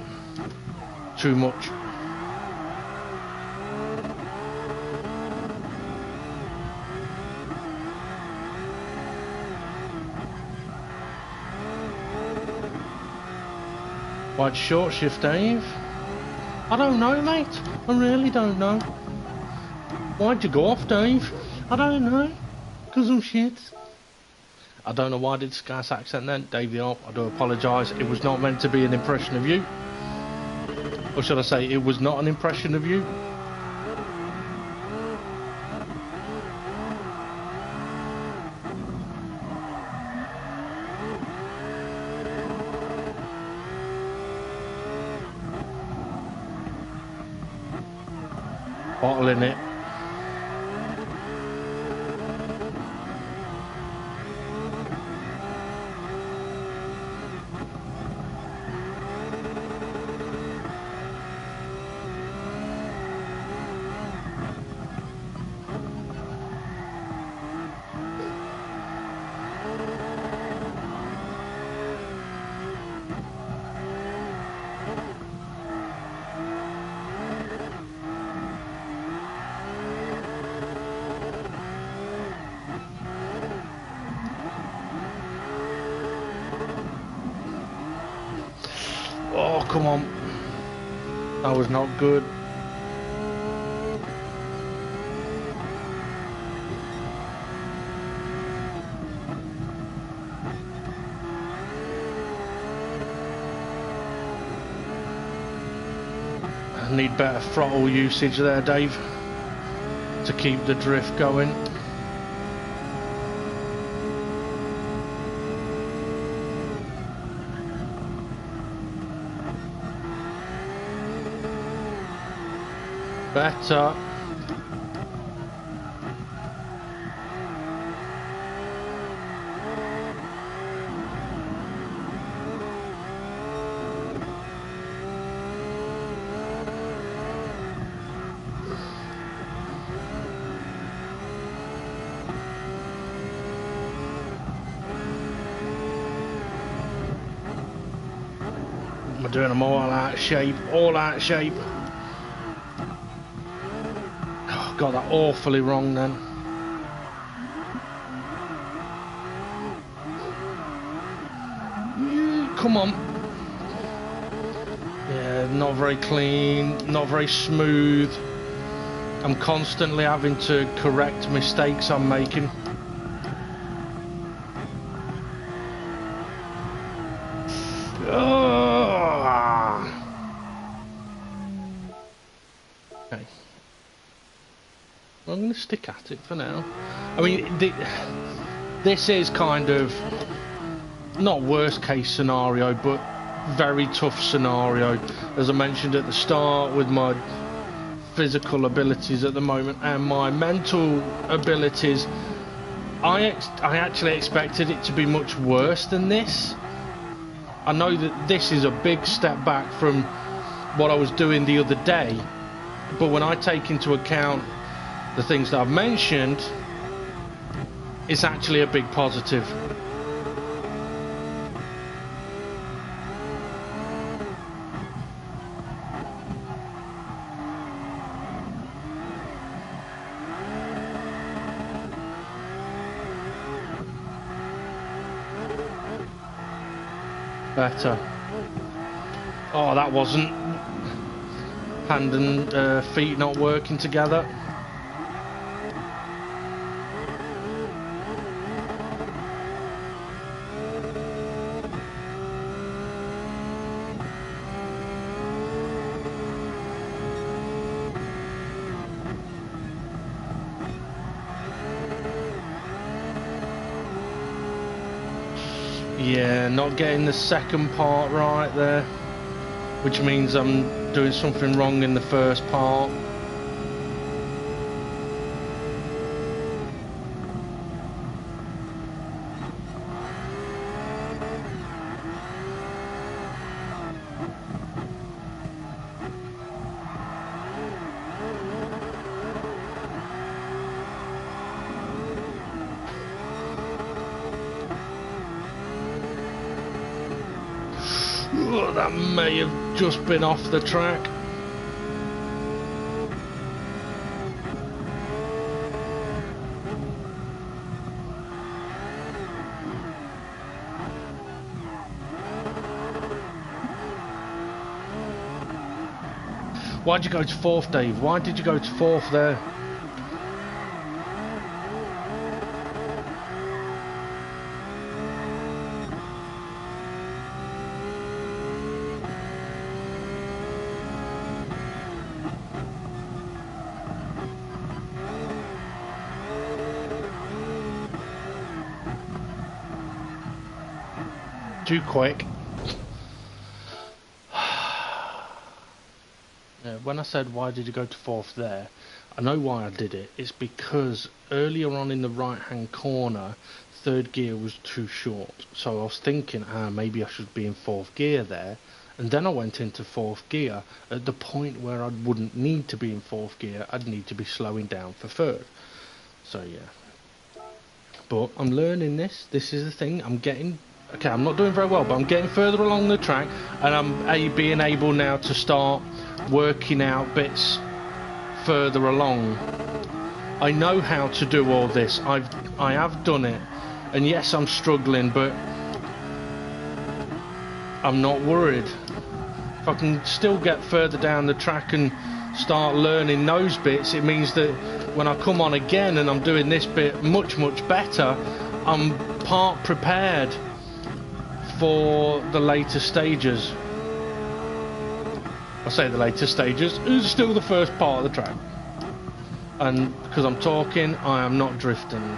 too much. Why'd short shift, Dave? I don't know, mate. I really don't know. Why'd you go off, Dave? I don't know. 'Cause I'm shit. I don't know why I did Scouse accent then, Dave the Arp. I do apologise. It was not meant to be an impression of you. Or should I say, it was not an impression of you. bottling it. Oh, come on. That was not good. I need better throttle usage there, Dave, to keep the drift going. Better. I'm doing them all out of shape, all out of shape. Got that awfully wrong then. Come on. Yeah, not very clean, not very smooth. I'm constantly having to correct mistakes I'm making. Okay. I'm going to stick at it for now. I mean, this is kind of not worst case scenario, but very tough scenario, as I mentioned at the start, with my physical abilities at the moment and my mental abilities. I actually expected it to be much worse than this. I know that this is a big step back from what I was doing the other day, but when I take into account the things that I've mentioned, it's actually a big positive. Better. Oh, that wasn't. Hand and feet not working together. Yeah, not getting the second part right there, which means I'm doing something wrong in the first part. Oh, that may have just been off the track. Why'd you go to fourth, Dave? Why did you go to fourth there? Too quick. Yeah, when I said why did you go to 4th there, I know why I did it. It's because earlier on in the right hand corner, 3rd gear was too short. So I was thinking, maybe I should be in 4th gear there. And then I went into 4th gear at the point where I wouldn't need to be in 4th gear. I'd need to be slowing down for 3rd. So yeah. But I'm learning this. This is the thing. I'm getting... Okay, I'm not doing very well, but I'm getting further along the track. And I'm being able now to start working out bits further along. I know how to do all this. I have done it. And yes, I'm struggling, but I'm not worried. If I can still get further down the track and start learning those bits, it means that when I come on again and I'm doing this bit much better, I'm part prepared for the later stages. I say the later stages, it's still the first part of the track. And because I'm talking, I am not drifting.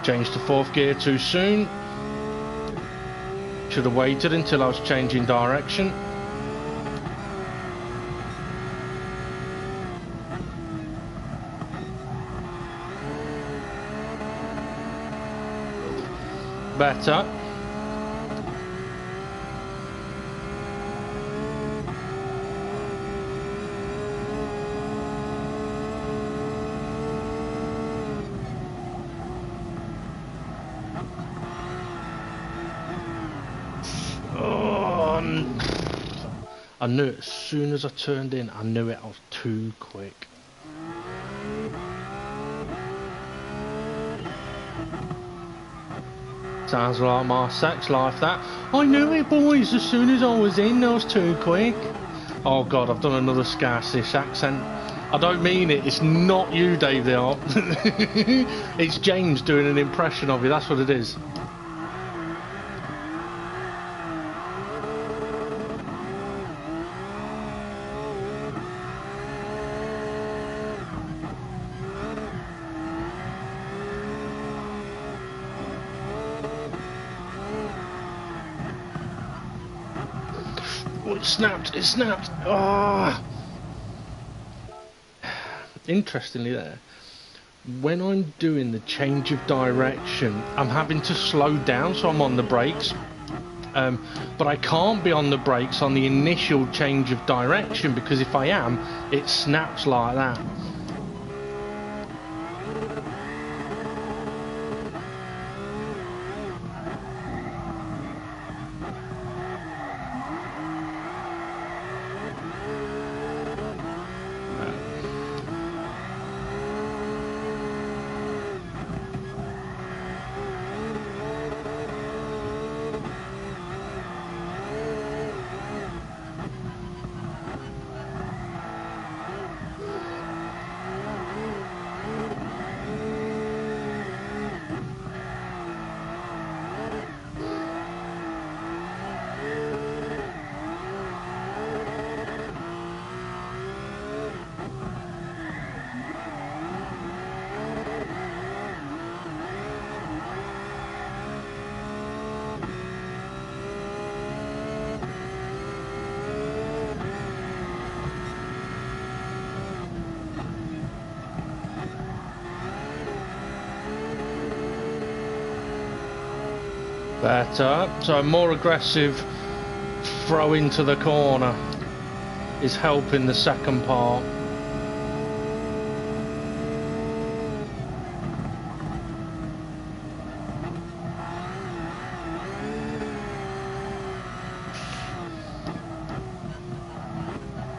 Changed to 4th gear too soon. Should have waited until I was changing direction. Better. I knew it as soon as I turned in. I knew it. I was too quick. Sounds like my sex life, that. I knew it, boys. As soon as I was in, I was too quick. Oh God, I've done another Scouse-ish accent. I don't mean it. It's not you, Dave. They are. It's James doing an impression of you. That's what it is. Oh, it snapped, it snapped. Ah. Interestingly there, when I'm doing the change of direction, I'm having to slow down, so I'm on the brakes. But I can't be on the brakes on the initial change of direction, because if I am, it snaps like that. Better. So a more aggressive throw into the corner is helping the second part.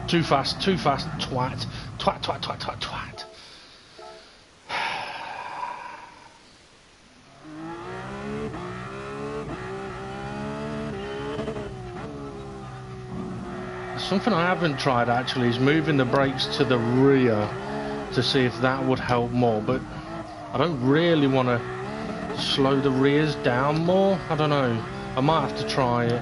Too fast, twat. Twat, twat, twat, twat, twat. Something I haven't tried actually is moving the brakes to the rear to see if that would help more, but I don't really want to slow the rears down more. I don't know. I might have to try it.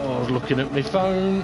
Oh, I was looking at my phone.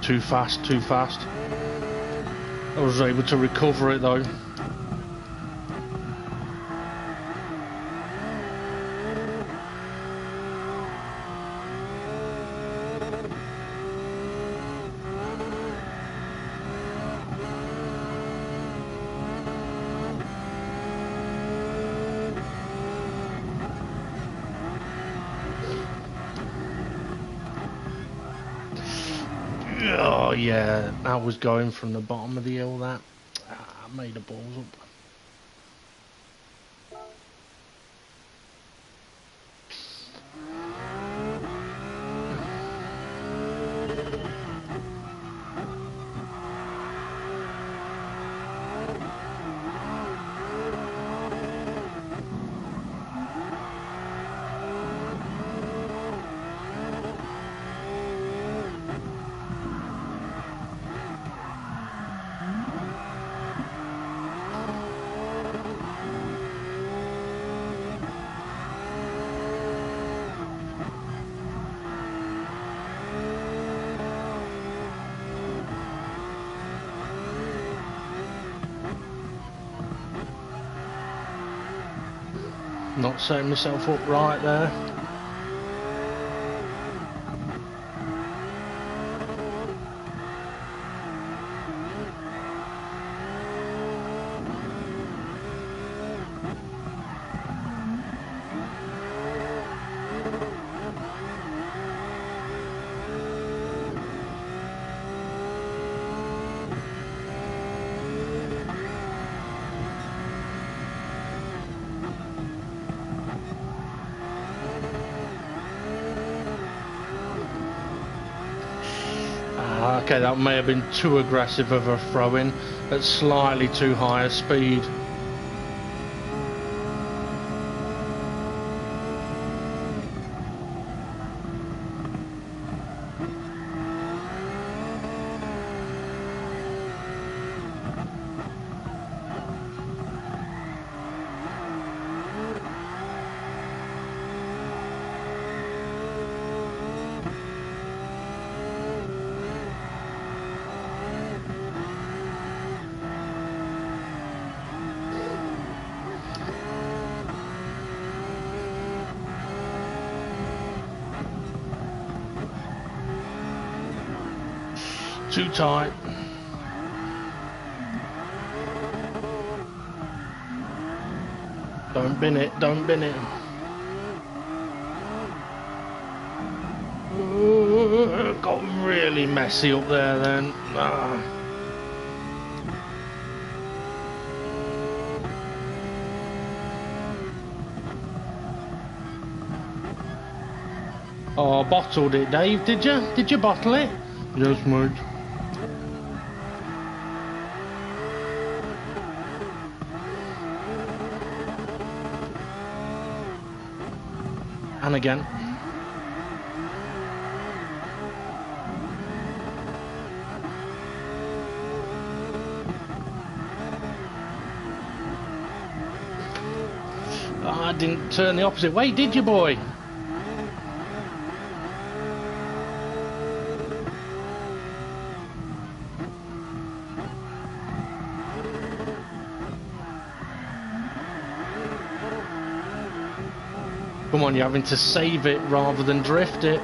Too fast, too fast. I was able to recover it though. Oh yeah, that was going from the bottom of the hill. That made the balls up. Not setting myself up right there. Okay, that may have been too aggressive of a throw-in at slightly too high a speed. Too tight. Don't bin it, don't bin it. Ooh, got really messy up there then. Oh, bottled it, Dave, did you? Did you bottle it? Yes, mate. And again. Oh, I didn't turn the opposite way, did you, boy? Come on, you're having to save it rather than drift it.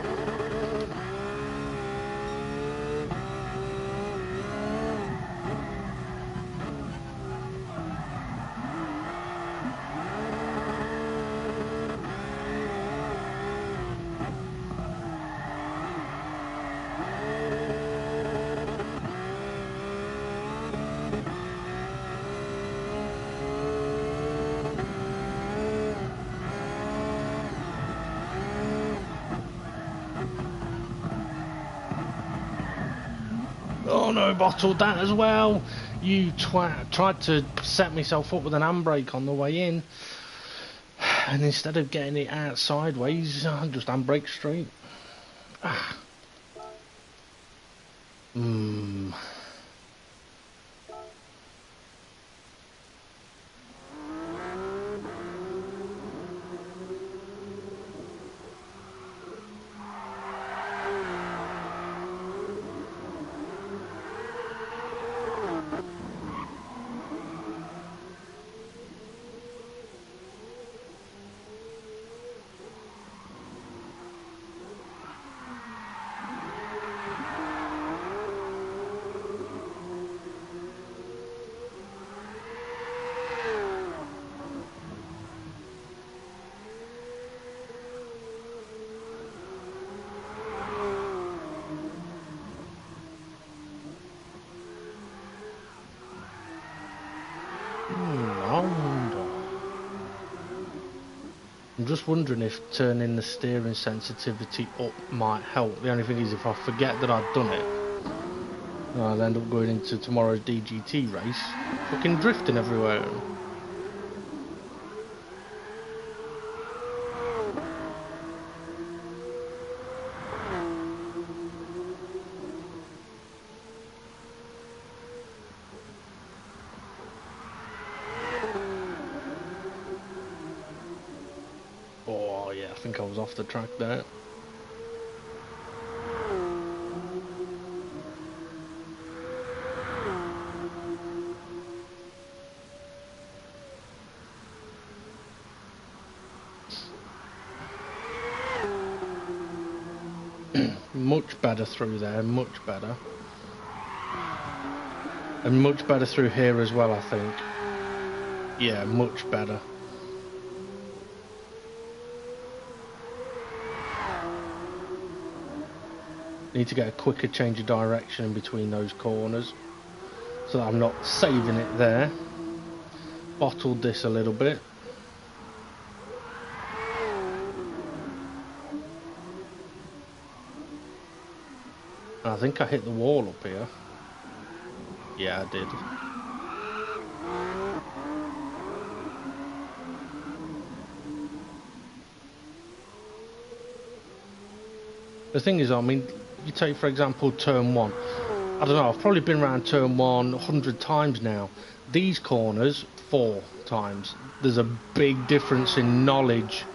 Oh no, bottled that as well. You twat. Tried to set myself up with an handbrake on the way in. And instead of getting it out sideways, I just handbrake straight. Ah. I'm just wondering if turning the steering sensitivity up might help. The only thing is, if I forget that I've done it, I'll end up going into tomorrow's DGT race, fucking drifting everywhere. Oh yeah, I think I was off the track there. Much better through there, much better. And much better through here as well, I think. Yeah, much better. Need to get a quicker change of direction in between those corners, so that I'm not saving it there. Bottled this a little bit. I think I hit the wall up here. Yeah, I did. The thing is, I mean, you take for example turn 1. I don't know, I've probably been around turn 1 100 times now. These corners, 4 times. There's a big difference in knowledge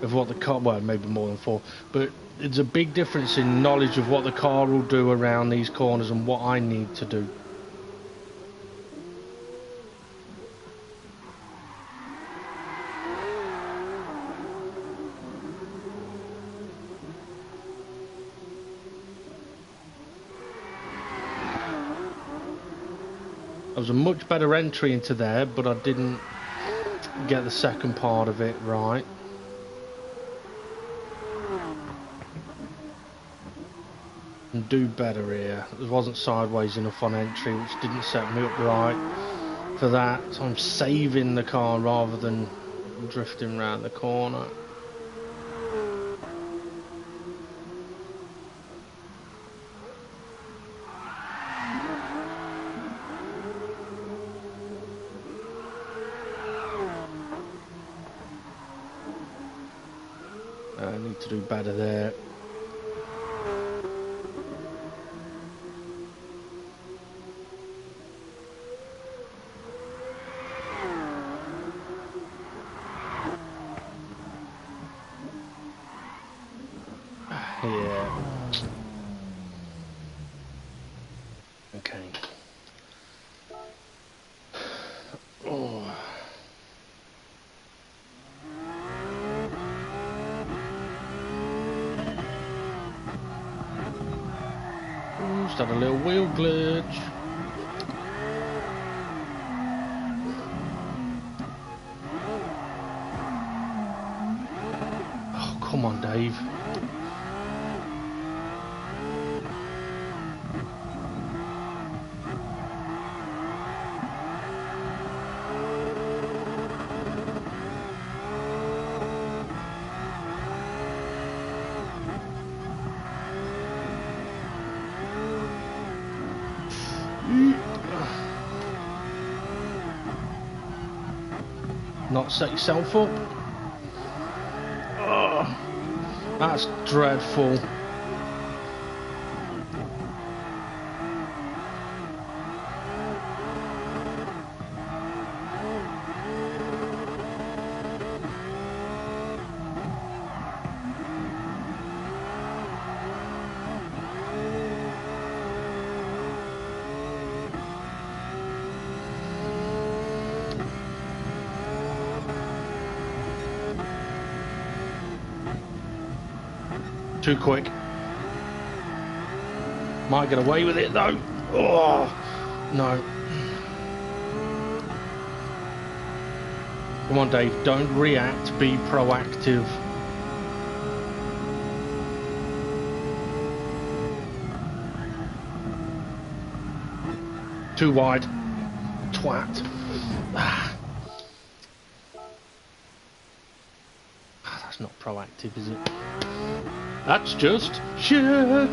of what the car, well, maybe more than 4, but there's a big difference in knowledge of what the car will do around these corners and what I need to do. That was a much better entry into there, but I didn't get the second part of it right. And do better here. It wasn't sideways enough on entry, which didn't set me up right for that. So I'm saving the car rather than drifting around the corner. I need to do better there. Yeah. Okay. Oh. Just had a little wheel glitch. Oh, come on, Dave. not set yourself up. Oh, that's dreadful. Too quick. Might get away with it though. Oh, no. Come on, Dave. Don't react. Be proactive. Too wide. Twat. That's not proactive, is it? That's just shit.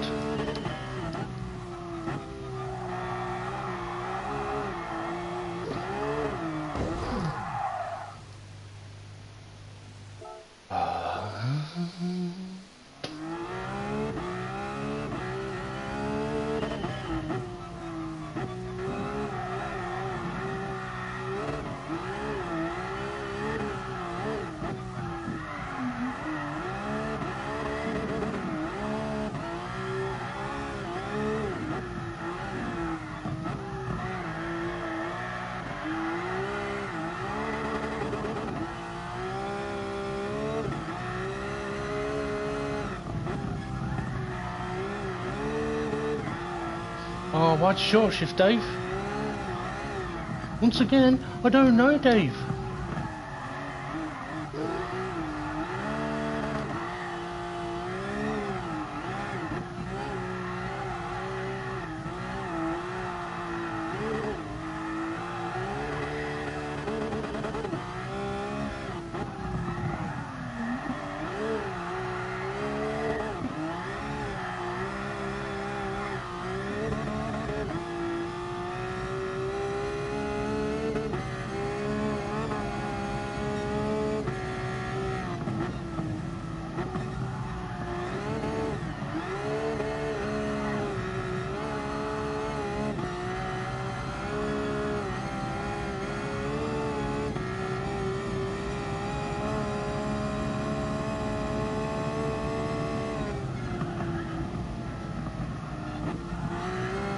Oh, why'd you short shift, Dave? Once again, I don't know, Dave.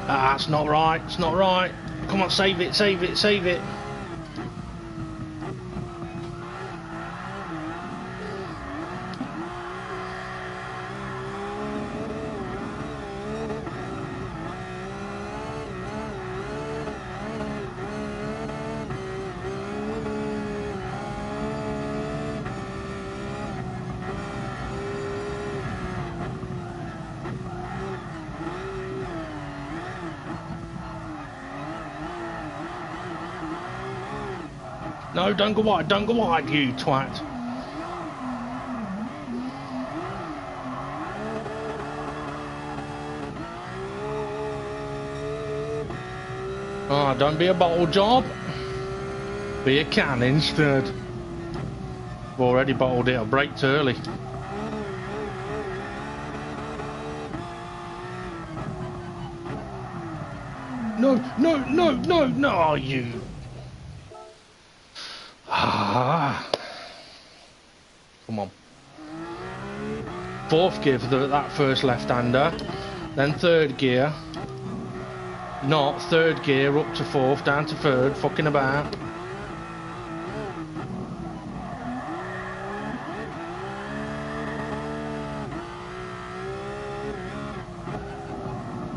Ah, it's not right, it's not right. Come on, save it, save it, save it. No, don't go wide, you twat. Ah, don't be a bottle job. Be a can instead. I've already bottled it, I braked early. No, oh, you. Ah. Come on. Fourth gear for that first left-hander, then third gear. Not third gear up to fourth, down to third, fucking about.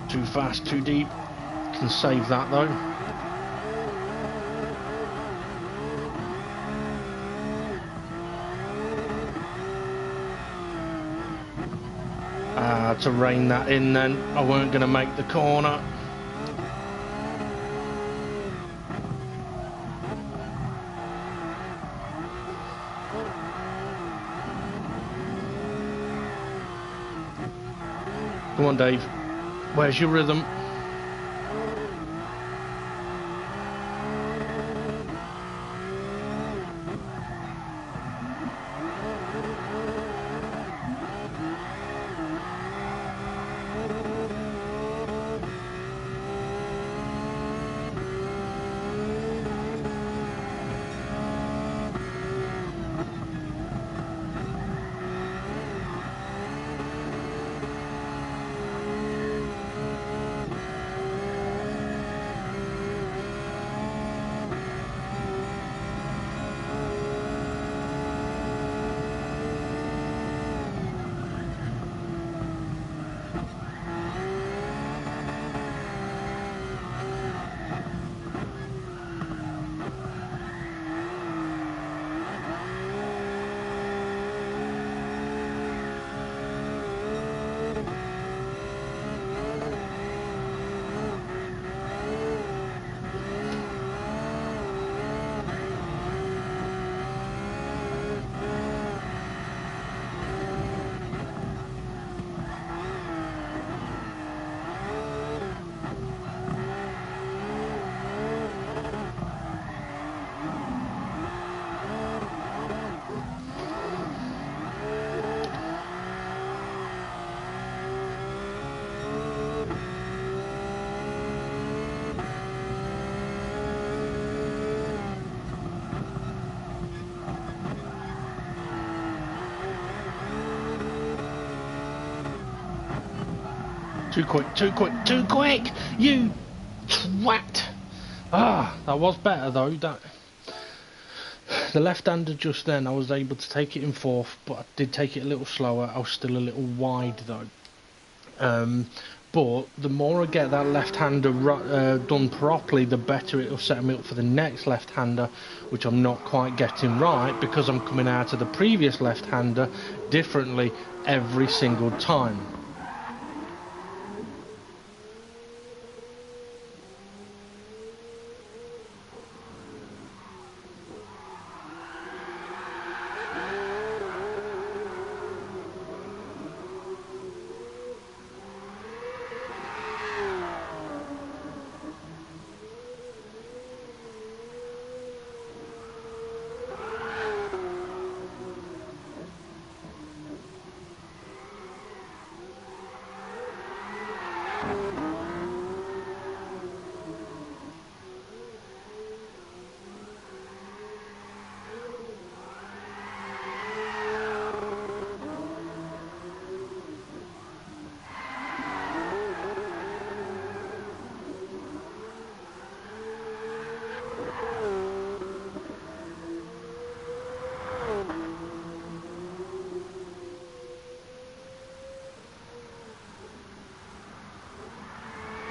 Too fast, too deep. Can save that though. To rein that in then, I weren't going to make the corner. Come on, Dave. Where's your rhythm? Too quick, too quick, too quick! You twat! Ah, that was better though. That the left-hander just then, I was able to take it in fourth, but I did take it a little slower. I was still a little wide though. But the more I get that left-hander done properly, the better it'll set me up for the next left-hander, which I'm not quite getting right because I'm coming out of the previous left-hander differently every single time.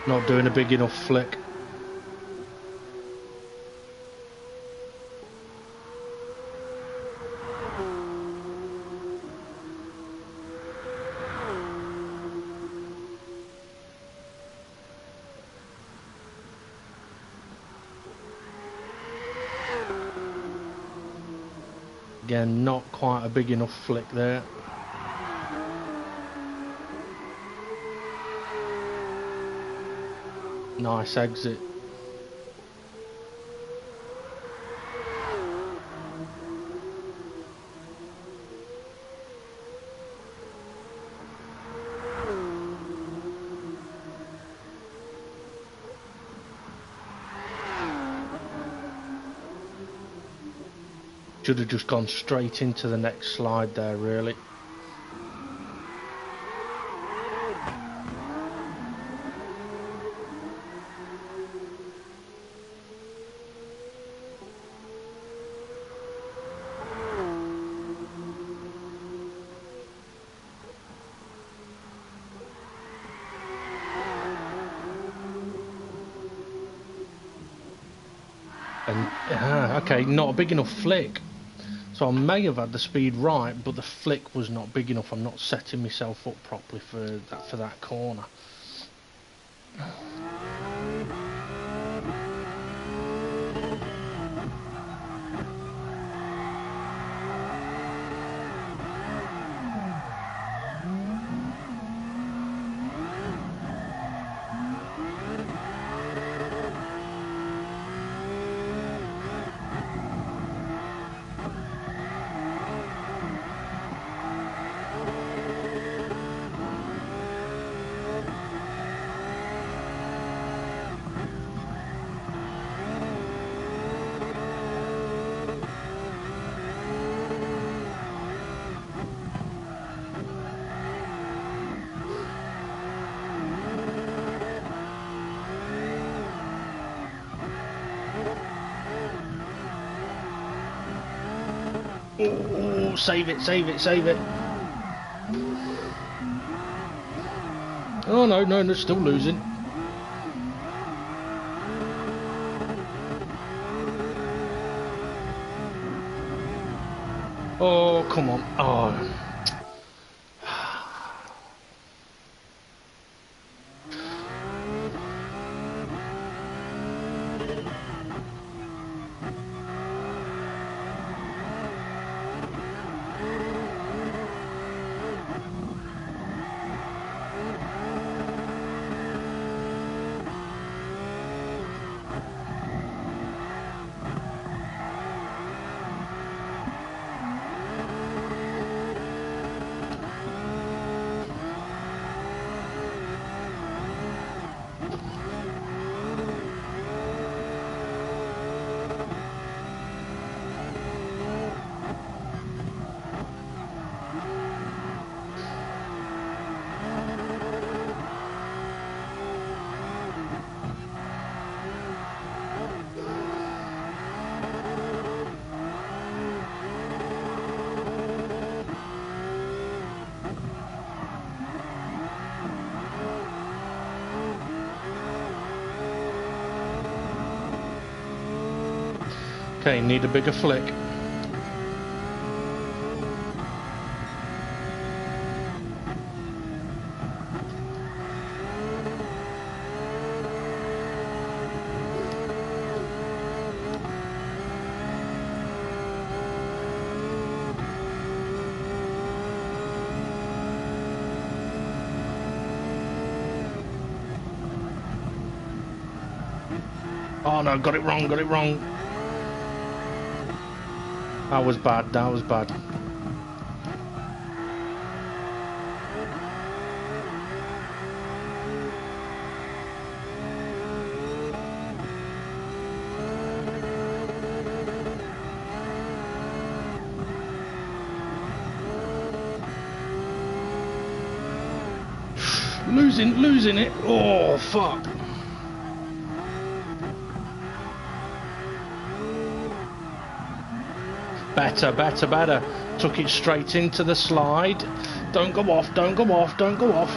Not doing a big enough flick. Again, not quite a big enough flick there. Nice exit. Should have just gone straight into the next slide there, really. And okay, not a big enough flick. So I may have had the speed right, but the flick was not big enough. I'm not setting myself up properly for that corner. Oh, save it, save it, save it. Oh, no, no, they're still losing. Oh, come on. Oh. Okay, need a bigger flick. Oh no, got it wrong, got it wrong. That was bad, that was bad. Losing it. Oh, fuck. Better. Took it straight into the slide. Don't go off, don't go off, don't go off.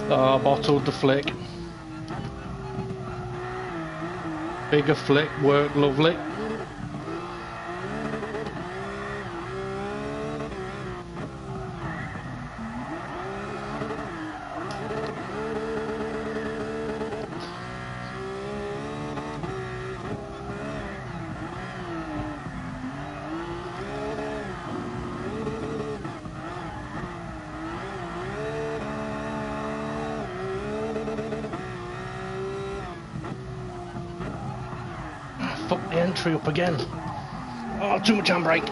Oh, bottled the flick. Bigger flick, worked lovely. Fuck the entry up again. Oh, too much handbrake.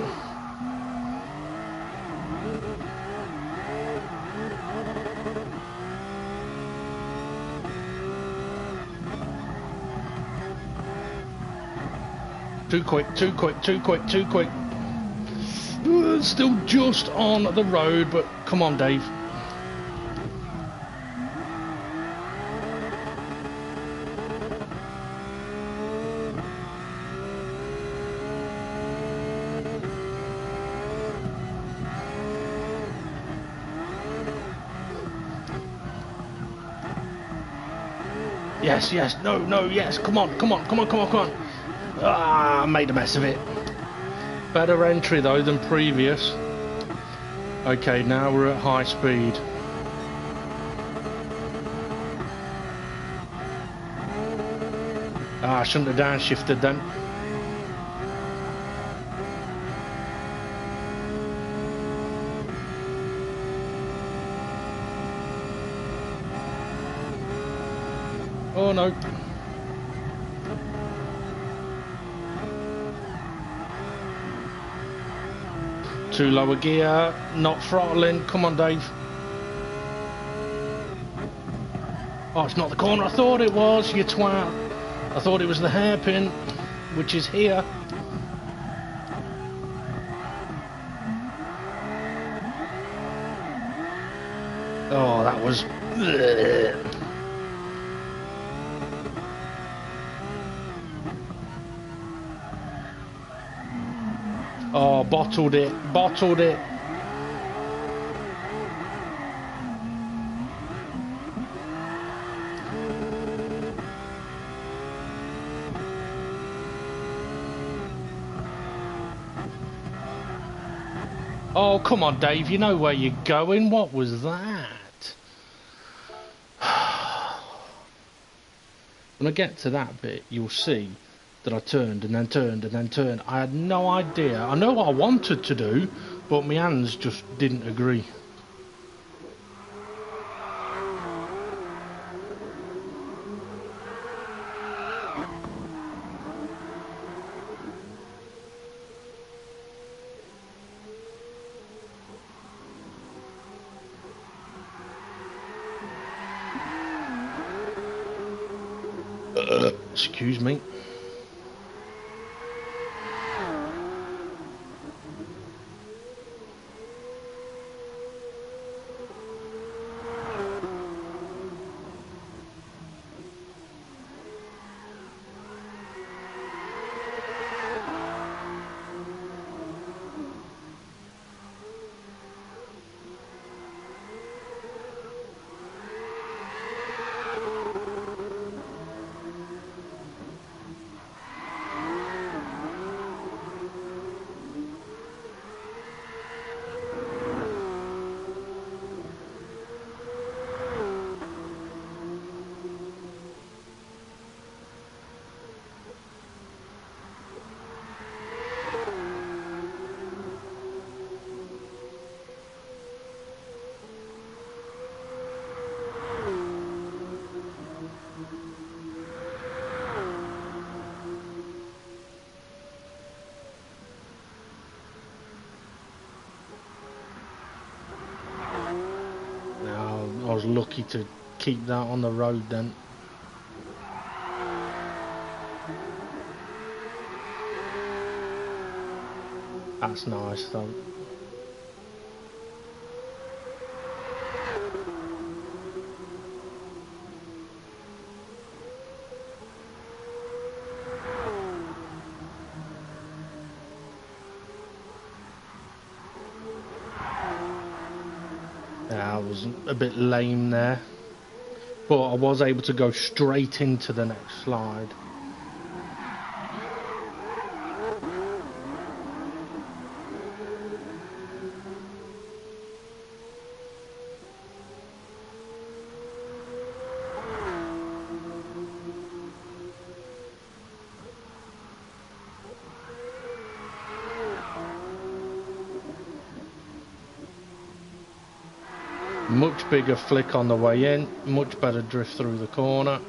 Too quick. Still just on the road, but come on, Dave. Yes, no, yes, come on. Ah, I made a mess of it. Better entry though than previous. Okay, now we're at high speed. Ah, I shouldn't have downshifted then. Oh no. Too low a gear, not throttling. Come on, Dave. Oh, it's not the corner I thought it was, you twat. I thought it was the hairpin, which is here. Oh, that was... Ugh. Oh, bottled it. Oh, come on, Dave, you know where you're going. What was that? When I get to that bit, you'll see that I turned and then turned. I had no idea. I know what I wanted to do, but my hands just didn't agree. Excuse me. was lucky to keep that on the road then. That's nice though. Yeah, I was a bit lame there, but I was able to go straight into the next slide. Much bigger flick on the way in, much better drift through the corner.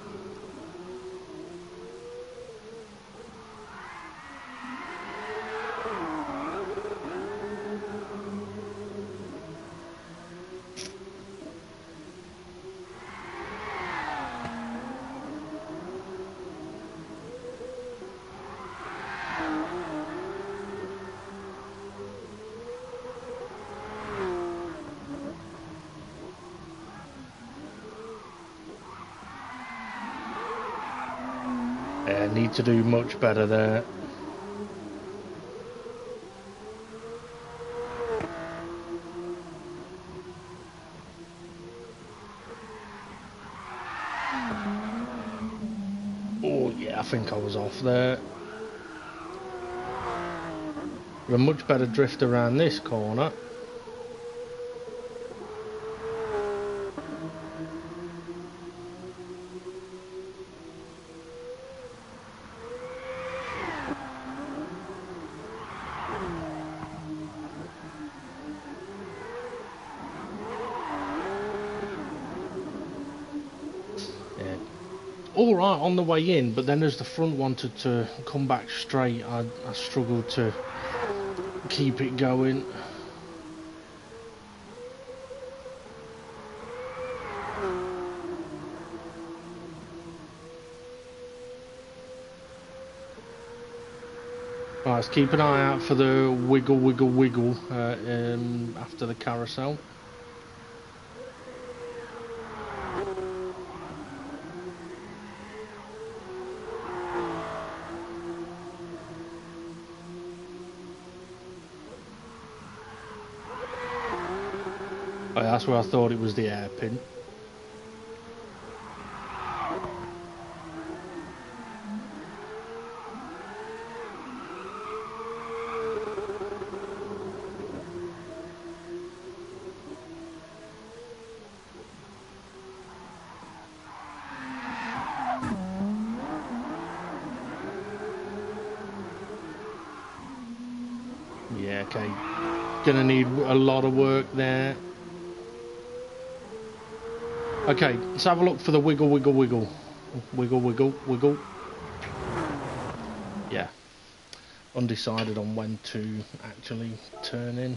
Yeah, need to do much better there. Oh yeah, I think I was off there. A much better drift around this corner. Alright on the way in, but then as the front wanted to come back straight, I struggled to keep it going. Right, let's keep an eye out for the wiggle wiggle wiggle after the carousel. Oh, that's where I thought it was the hairpin. Yeah, okay. Gonna need a lot of work there. Okay, let's have a look for the wiggle, wiggle, wiggle. Wiggle, wiggle, wiggle. Yeah. Undecided on when to actually turn in.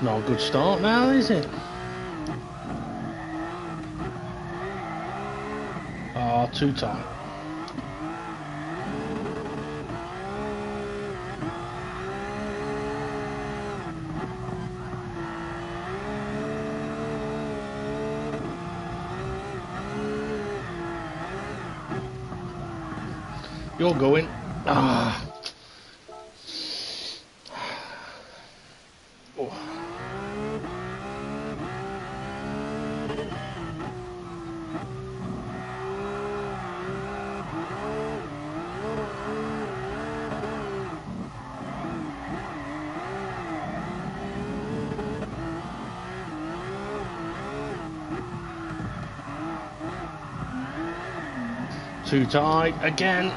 Not a good start now, is it? Oh, too tight. You're going. Ah. Oh. Too tight again.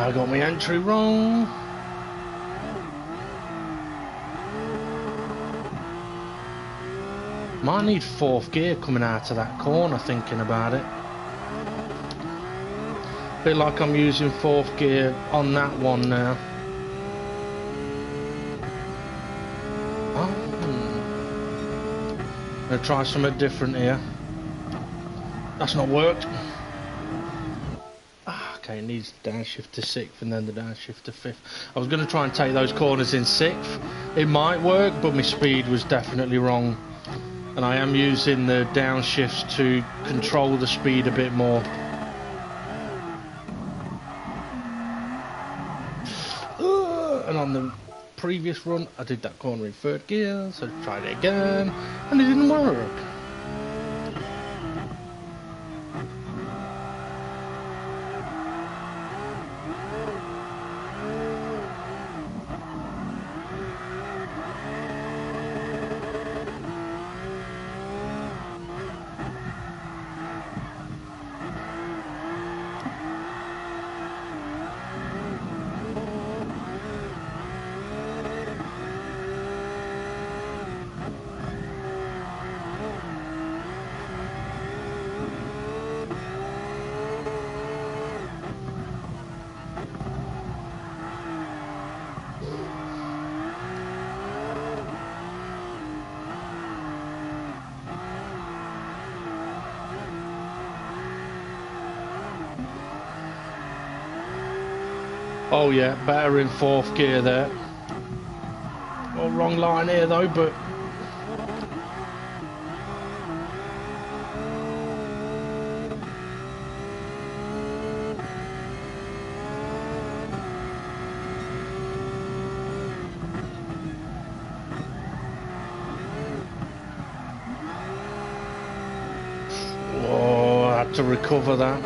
I got my entry wrong. Might need fourth gear coming out of that corner, thinking about it. Bit like I'm using fourth gear on that one now. I'm gonna try something different here. That's not worked. Okay, it needs downshift to 6th and then the downshift to 5th. I was going to try and take those corners in 6th. It might work, but my speed was definitely wrong. And I am using the downshifts to control the speed a bit more. And on the previous run, I did that corner in 3rd gear, so I tried it again, and it didn't work. Oh yeah, better in 4th gear there. Well, wrong line here though, but... Oh, I had to recover that.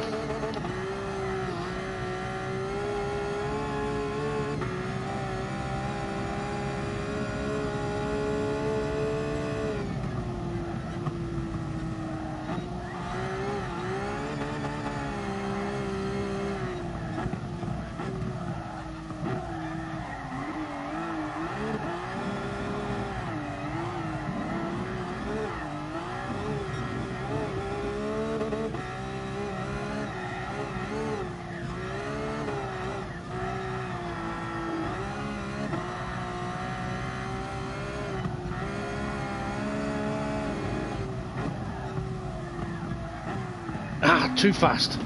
Too fast.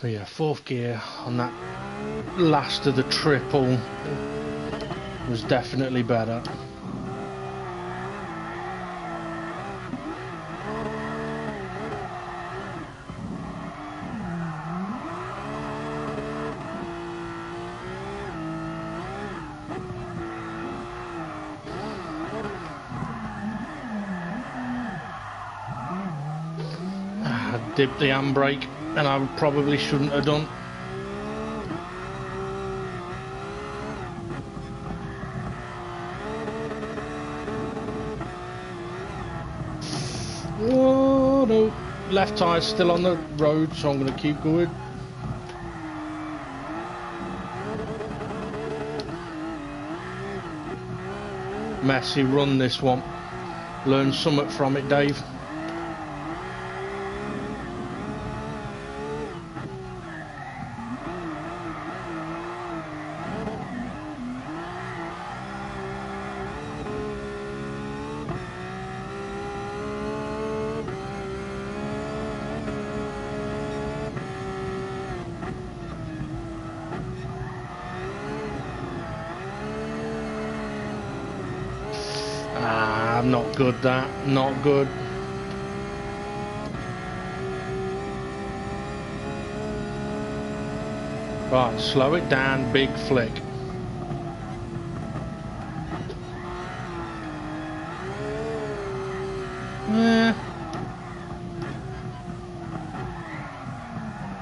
But yeah, 4th gear on that last of the triple was definitely better. Dipped the handbrake, and I probably shouldn't have done. Oh no, left tire's still on the road, so I'm going to keep going. Messy run this one. Learn something from it, Dave. Not good, that. Not good. Right, slow it down, big flick.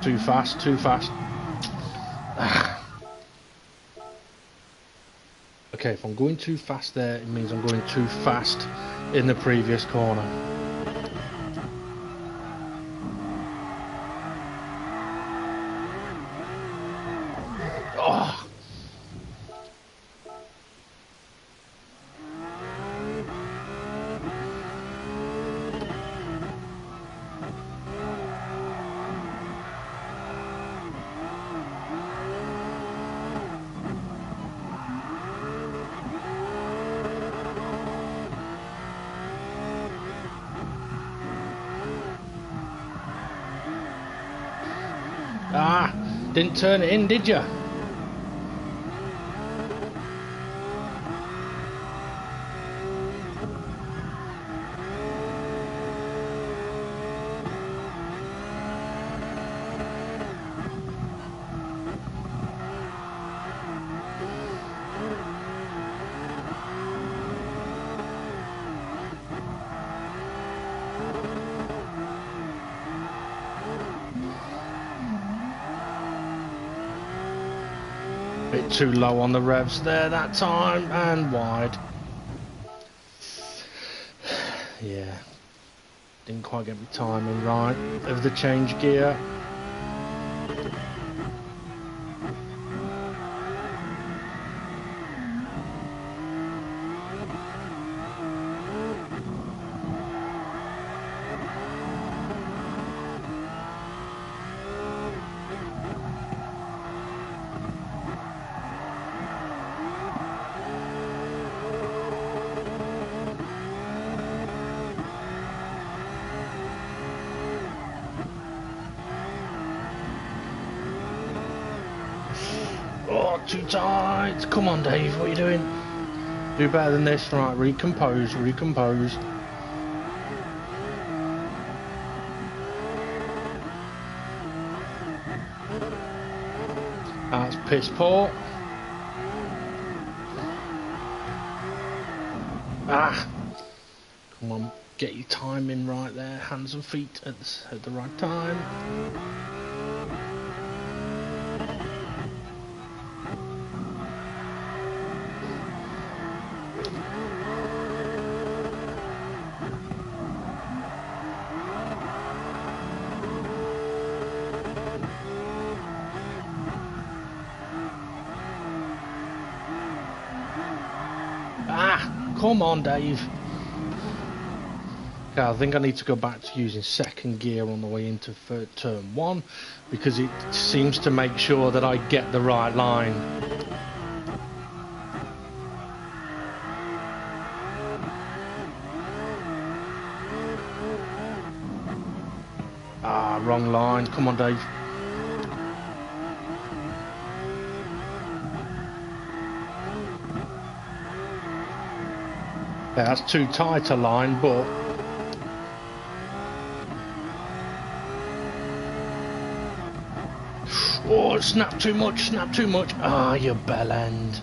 Too fast, too fast. Okay, if I'm going too fast there, it means I'm going too fast in the previous corner. Ah, didn't turn it in, did you? Bit too low on the revs there that time, and wide. Yeah, didn't quite get my timing right of the change gear. Oh, too tight. Come on, Dave, what are you doing? Do better than this. Right, recompose, recompose. That's piss poor. Ah! Come on, get your timing right there. Hands and feet at the right time. Come on, Dave. Okay, I think I need to go back to using second gear on the way into turn 1 because it seems to make sure that I get the right line. Ah, wrong line. Come on, Dave. Yeah, that's too tight a line, but oh, snap too much, snap too much. Ah, you bell end.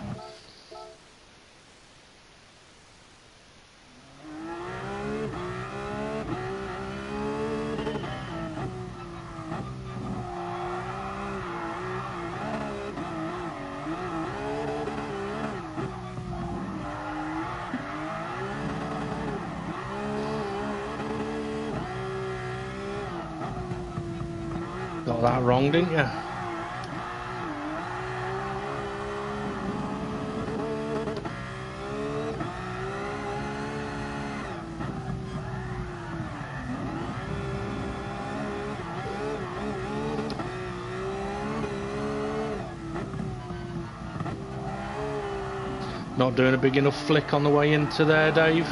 Got that wrong, didn't you? Not doing a big enough flick on the way into there, Dave.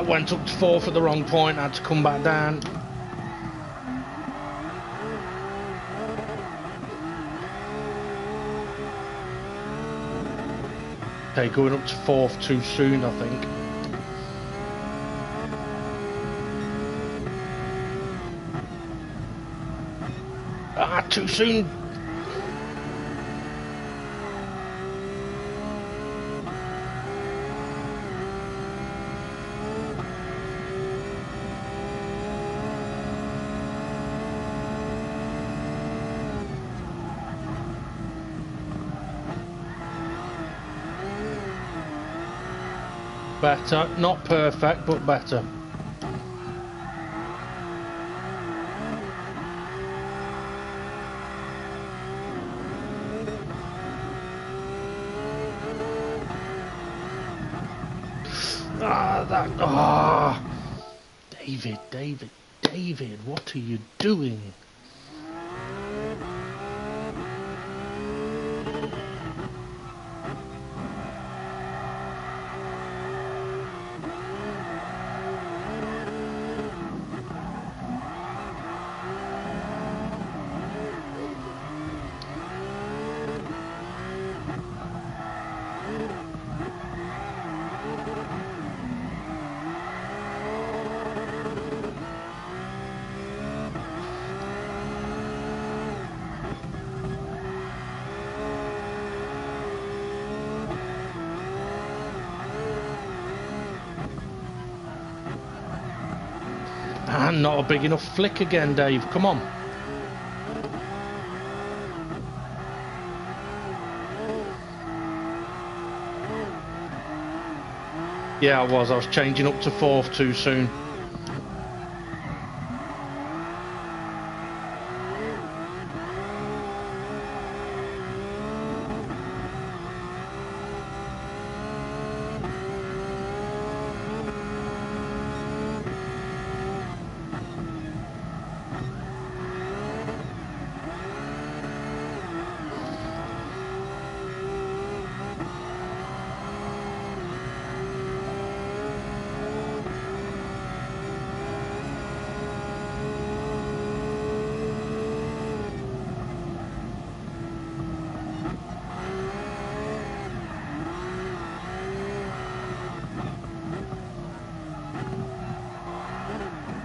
Went up to 4th at the wrong point, had to come back down. Okay, going up to 4th too soon, I think. Ah, too soon. Better, not perfect, but better. David, what are you doing? Not a big enough flick again, Dave. Come on. Yeah, I was changing up to fourth too soon.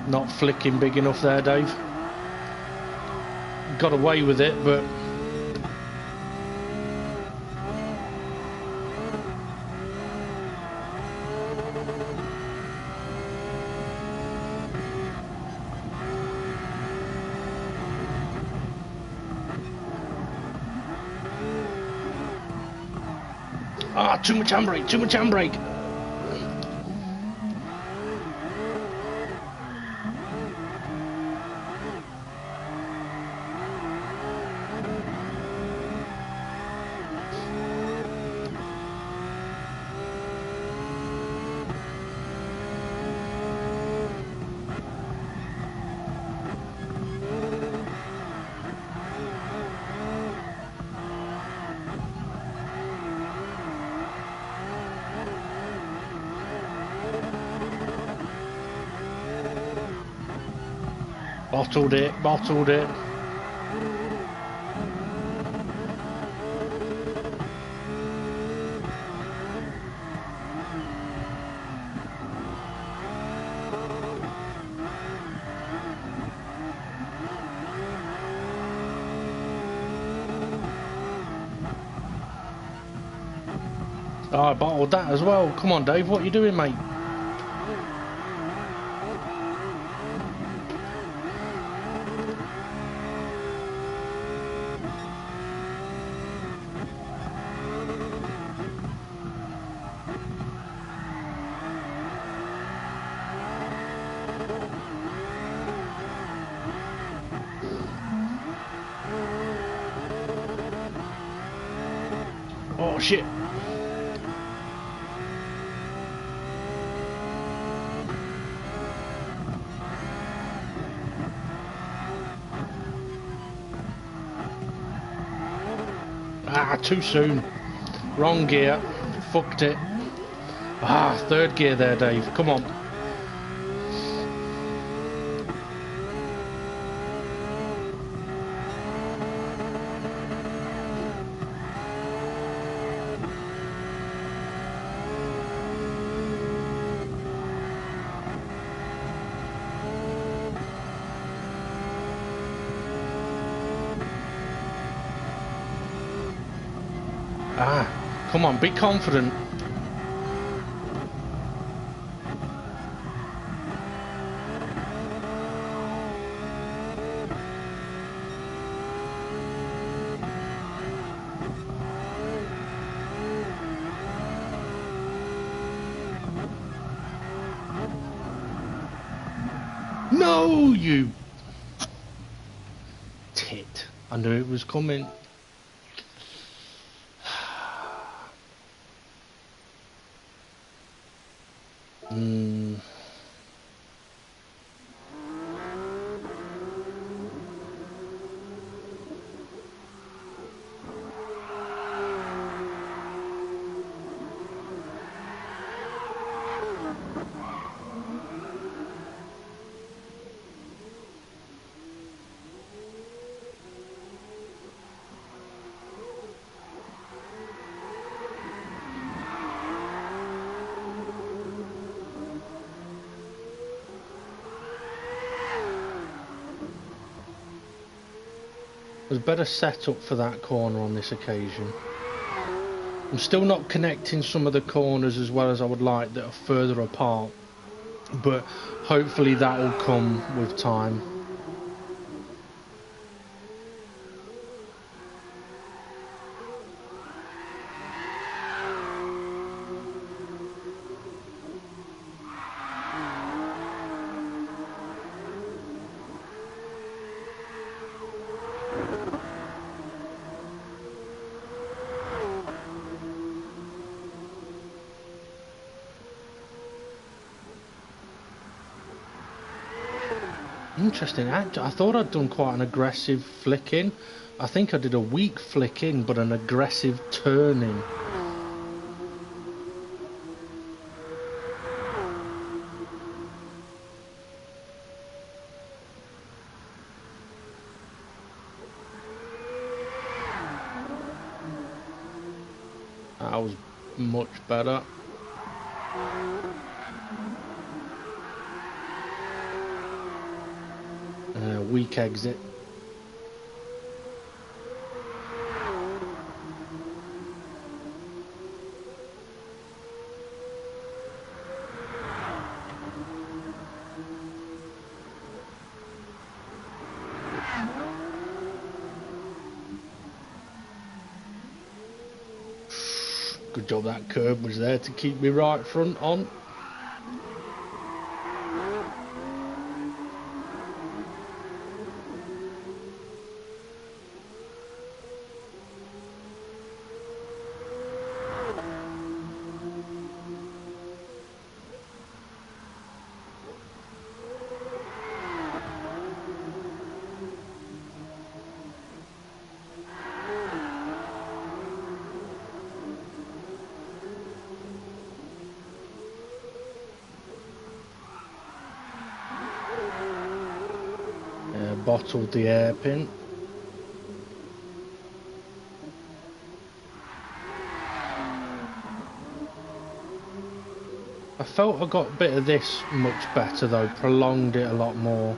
Not flicking big enough there, Dave. Got away with it, but... Ah, too much handbrake, too much handbrake. Bottled it, bottled it. Oh, I bottled that as well. Come on, Dave, what are you doing, mate? Oh, shit. Ah, too soon. Wrong gear. Fucked it. Ah, third gear there, Dave. Come on. Ah, come on, be confident. No, you tit. I knew it was coming. There's better setup for that corner on this occasion. I'm still not connecting some of the corners as well as I would like that are further apart. but hopefully that will come with time. Interesting. I thought I'd done quite an aggressive flick in. I think I did a weak flick in, but an aggressive turning. That was much better. Weak exit. Good job that curb was there to keep me right front on. Bottled the hairpin. I felt I got a bit of this much better though, prolonged it a lot more.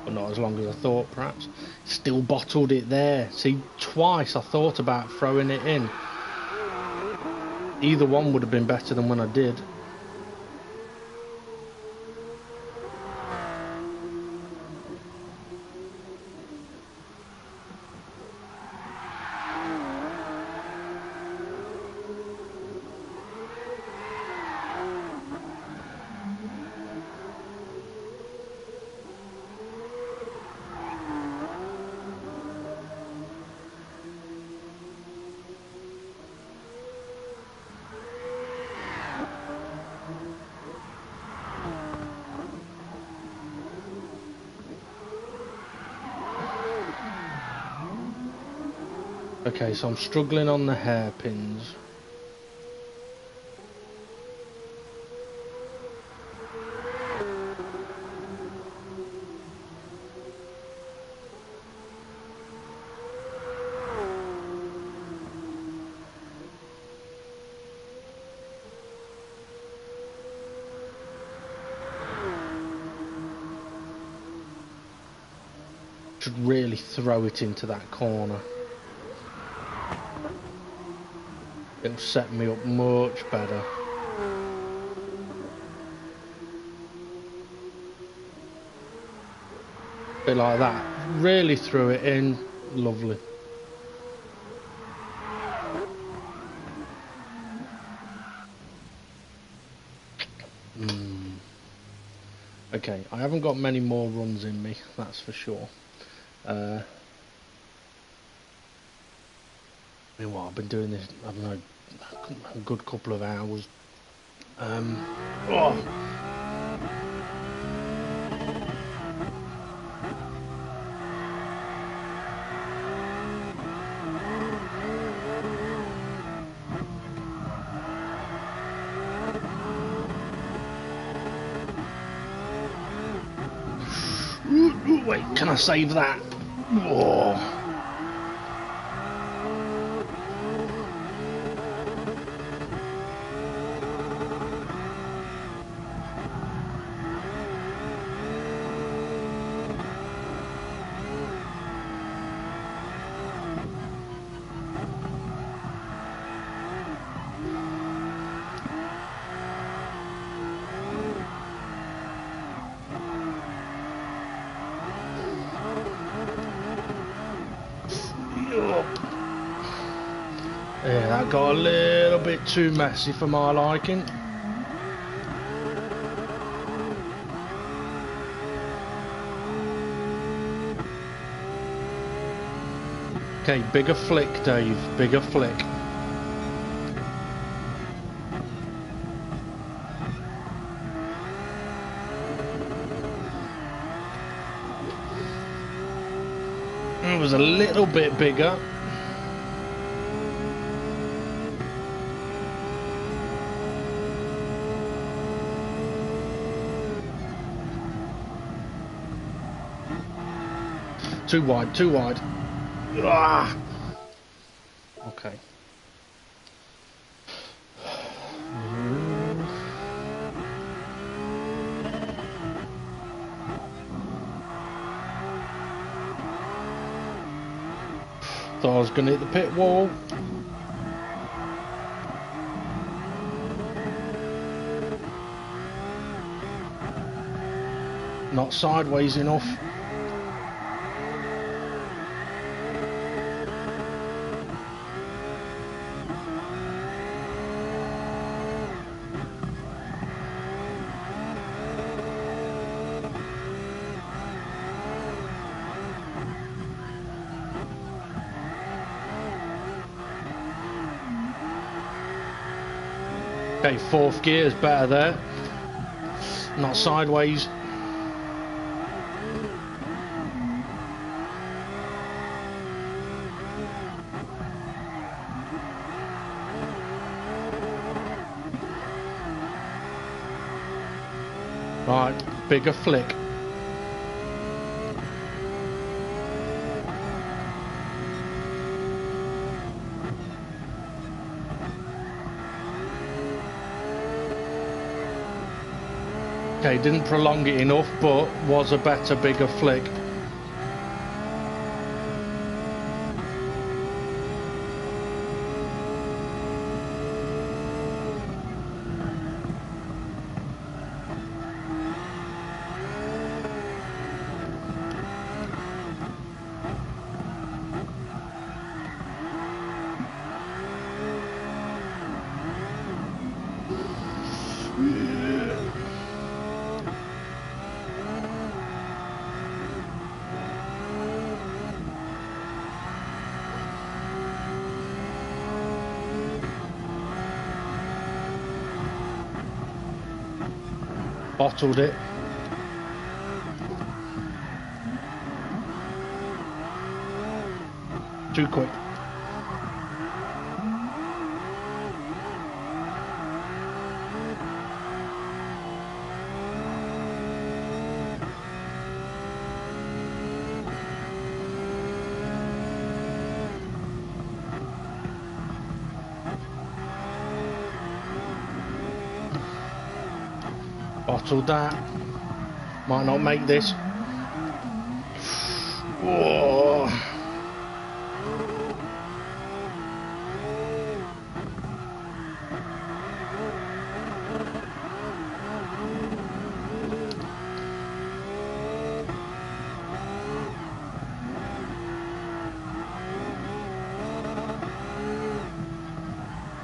But not as long as I thought perhaps. Still bottled it there. See, twice I thought about throwing it in. Either one would have been better than when I did. Okay, so I'm struggling on the hairpins. Should really throw it into that corner. It'll set me up much better. Bit like that. Really threw it in. Lovely. Okay, I haven't got many more runs in me, that's for sure. Meanwhile, I've been doing this, I don't know, a good couple of hours. Oh. Wait, can I save that? Oh. That got a little bit too messy for my liking. Okay, bigger flick, Dave, bigger flick. It was a little bit bigger. Too wide, too wide. Ah! Okay. Thought I was going to hit the pit wall. Not sideways enough. Okay, fourth gear is better there. Not sideways. Right, bigger flick. Okay, didn't prolong it enough, but was a better, bigger flick. Bottled it. Too quick. Bottled that. Might not make this. Whoa.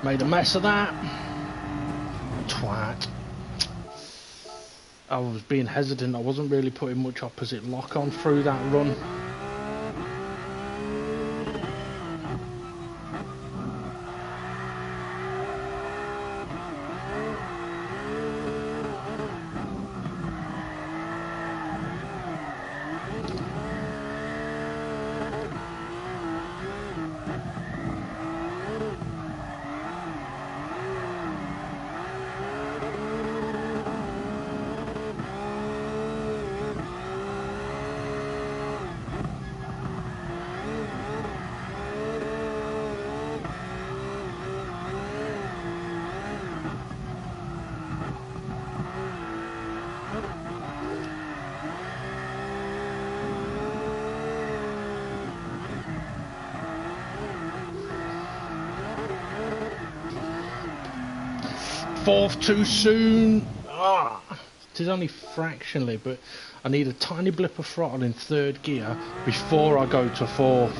Made a mess of that. Twat. I was being hesitant. I wasn't really putting much opposite lock on through that run. Fourth too soon. It is only fractionally, but I need a tiny blip of throttle in third gear before I go to fourth.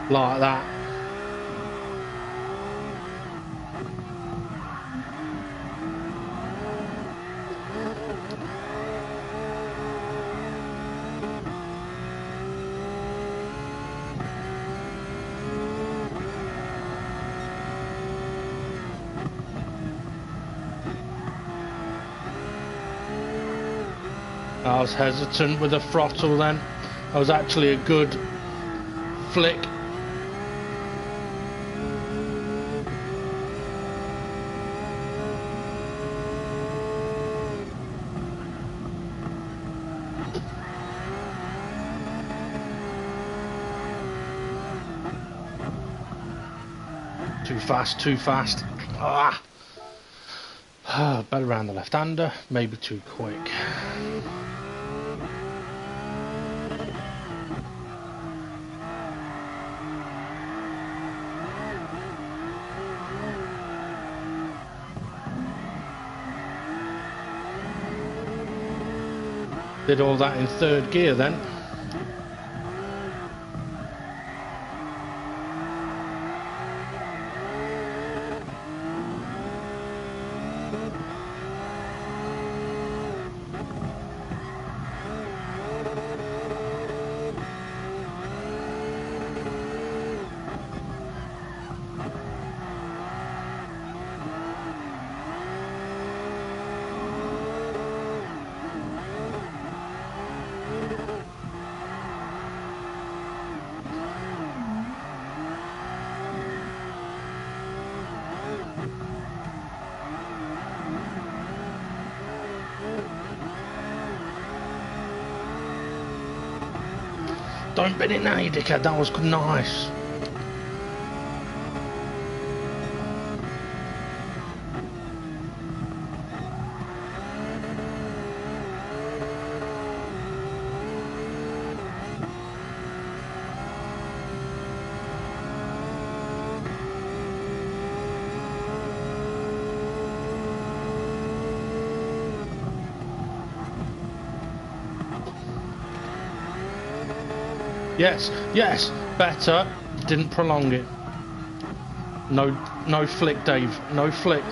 like that. I was hesitant with the throttle then. That was actually a good flick. Too fast, too fast. Ah. Better around the left-hander, maybe too quick. Did all that in third gear then. Don't bend it now, you dickhead. That was nice. Yes, yes, better. Didn't prolong it. No flick, Dave. No flick.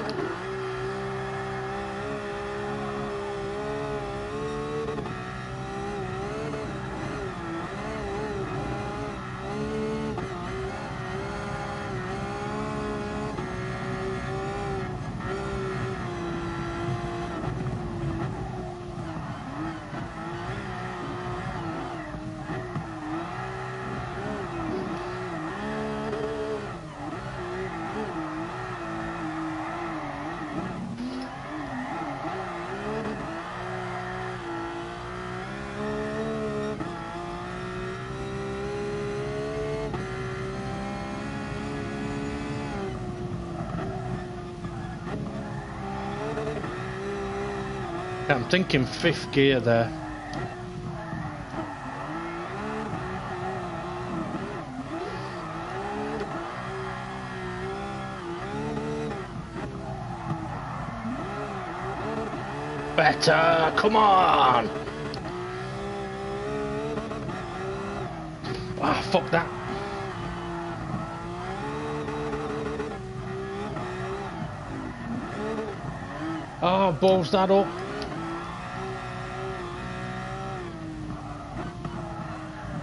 I'm thinking fifth gear there. Better, come on! Ah, fuck that. Oh, balls that up.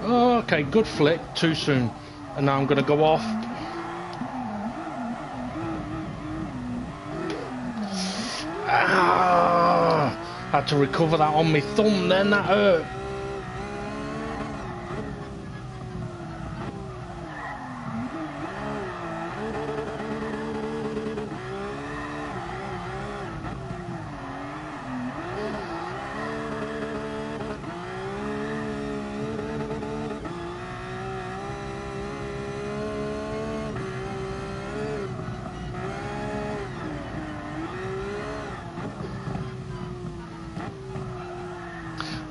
Oh, okay, good flick, too soon. And now I'm going to go off. Ah, had to recover that on my thumb then, that hurt.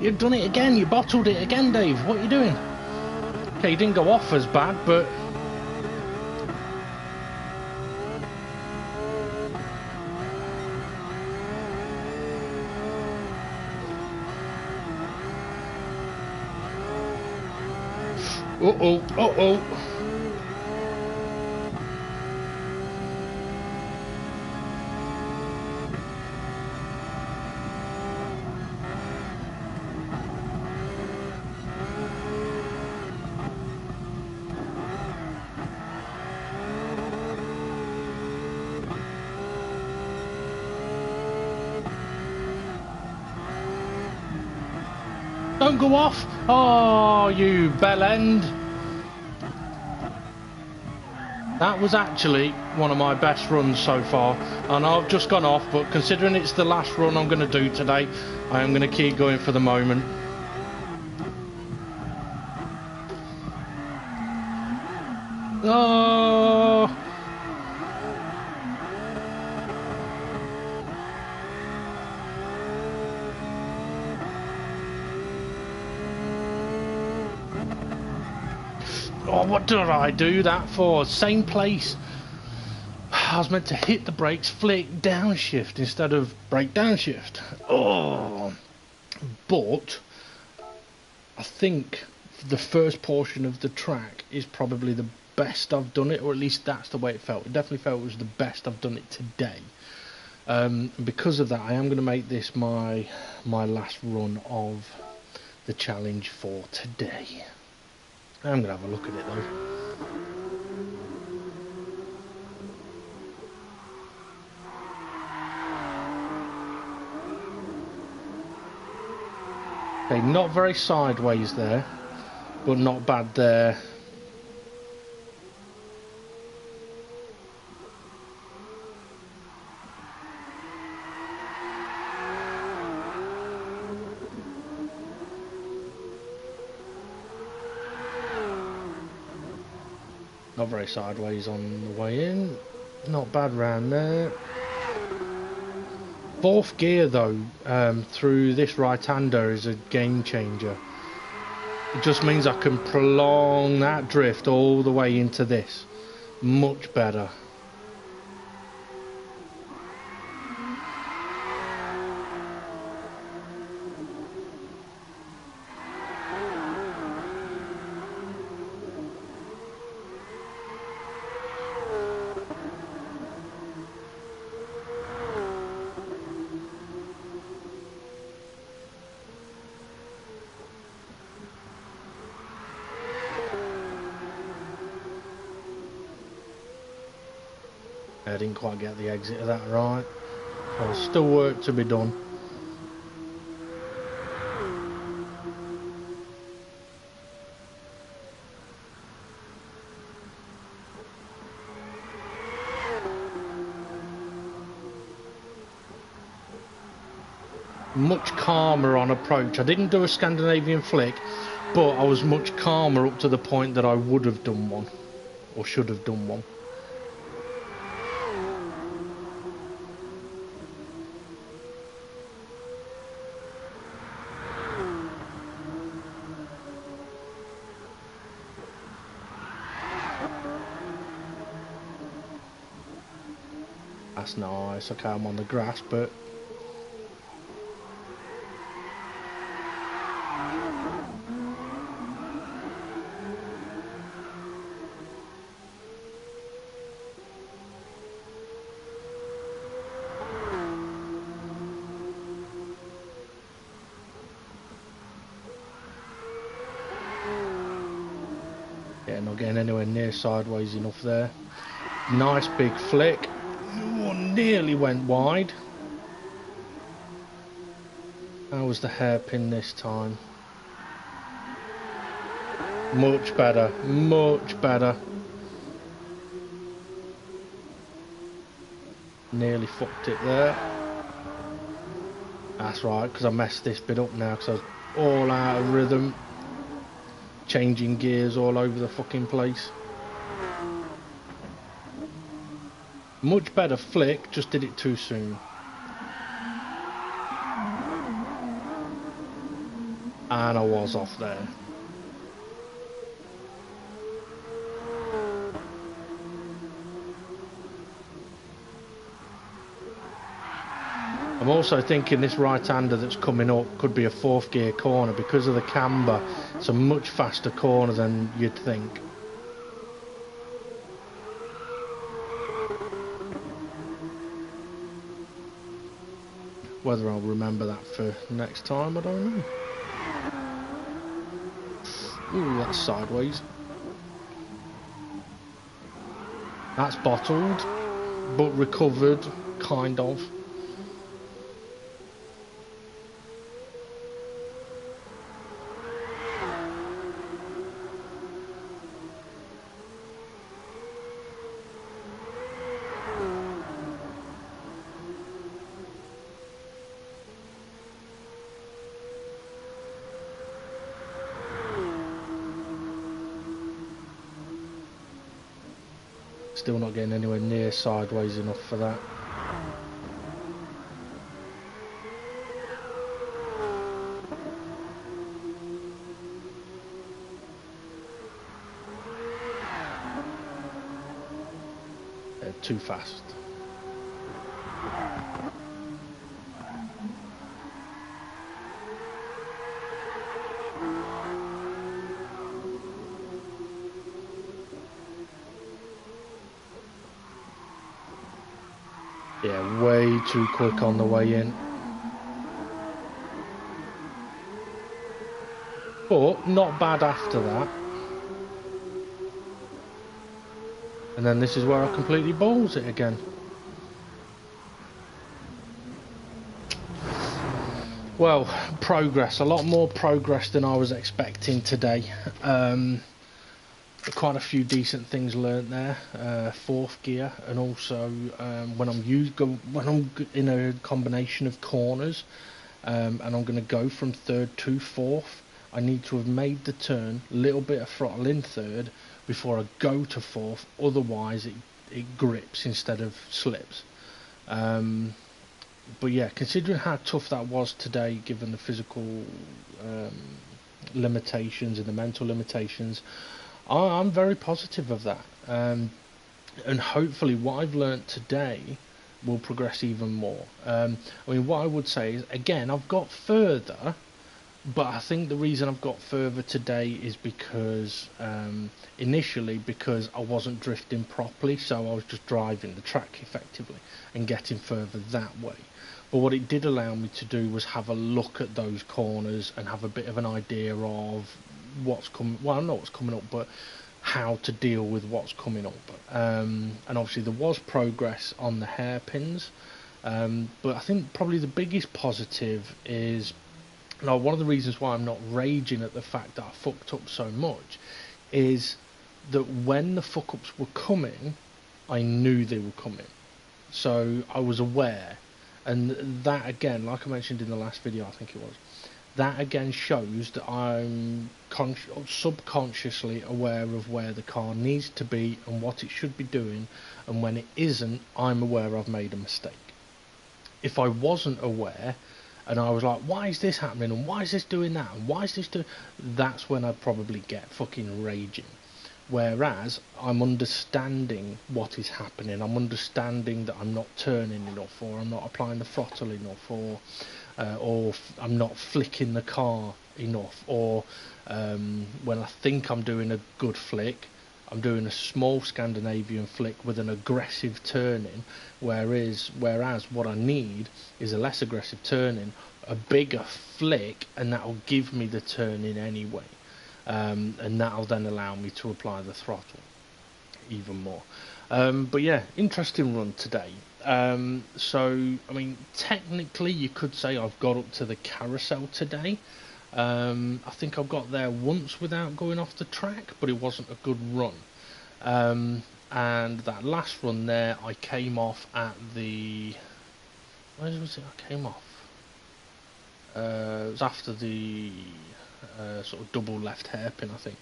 You've done it again, you bottled it again, Dave. What are you doing? Okay, you didn't go off as bad, but... Uh-oh, uh-oh. Don't go off! Oh, you bell end! That was actually one of my best runs so far, and I've just gone off, but considering it's the last run I'm going to do today, I am going to keep going for the moment. Oh! Oh, what did I do that for? Same place. I was meant to hit the brakes, flick downshift instead of brake downshift. Oh, but I think the first portion of the track is probably the best I've done it, or at least that's the way it felt. It definitely felt it was the best I've done it today. Because of that, I am going to make this my last run of the challenge for today. I'm going to have a look at it though. Okay, not very sideways there, but not bad there. Not very sideways on the way in. Not bad round there. Fourth gear though, through this right-hander is a game changer. It just means I can prolong that drift all the way into this. Much better. I didn't quite get the exit of that right. There's still work to be done. Much calmer on approach. I didn't do a Scandinavian flick, but I was much calmer up to the point that I would have done one, or should have done one. That's nice. Okay, I'm on the grass, but yeah, not getting anywhere near sideways enough there. Nice big flick. Oh, nearly went wide. How was the hairpin this time? Much better, much better. Nearly fucked it there. That's right, because I messed this bit up now, because I was all out of rhythm. Changing gears all over the fucking place. Much better flick, just did it too soon. And I was off there. I'm also thinking this right-hander that's coming up could be a fourth gear corner because of the camber. It's a much faster corner than you'd think. Whether I'll remember that for next time, I don't know. Ooh, that's sideways. That's bottled, but recovered, kind of. Still not getting anywhere near sideways enough for that. Too fast. Yeah, way too quick on the way in. But not bad after that. And then this is where I completely balls it again. Well, progress. A lot more progress than I was expecting today. Quite a few decent things learnt there. Fourth gear, and also when I'm in a combination of corners, and I'm going to go from third to fourth, I need to have made the turn, little bit of throttle in third before I go to fourth. Otherwise, it grips instead of slips. But yeah, considering how tough that was today, given the physical limitations and the mental limitations, I'm very positive of that. And hopefully what I've learnt today will progress even more. I mean, what I would say is, again, I've got further, but I think the reason I've got further today is because initially because I wasn't drifting properly, so I was just driving the track effectively and getting further that way. But what it did allow me to do was have a look at those corners and have a bit of an idea of what's coming. Well, I know what's coming up, but how to deal with what's coming up. And obviously there was progress on the hairpins, but I think probably the biggest positive is, now, one of the reasons why I'm not raging at the fact that I fucked up so much is that when the fuck-ups were coming, I knew they were coming. So I was aware. And that, again, like I mentioned in the last video, I think it was, that again shows that I'm subconsciously aware of where the car needs to be and what it should be doing. And when it isn't, I'm aware I've made a mistake. If I wasn't aware, and I was like, why is this happening, and why is this doing that, and why is this doing... That's when I'd probably get fucking raging. Whereas I'm understanding what is happening. I'm understanding that I'm not turning enough, or I'm not applying the throttle enough, or I'm not flicking the car enough, or when I think I'm doing a good flick, I'm doing a small Scandinavian flick with an aggressive turning, whereas what I need is a less aggressive turning, a bigger flick, and that'll give me the turning anyway, and that'll then allow me to apply the throttle even more. But yeah, interesting run today. So I mean, technically you could say I've got up to the carousel today. I think I got there once without going off the track, but it wasn't a good run. And that last run there, I came off at the... Where was it I came off? It was after the sort of double left hairpin, I think.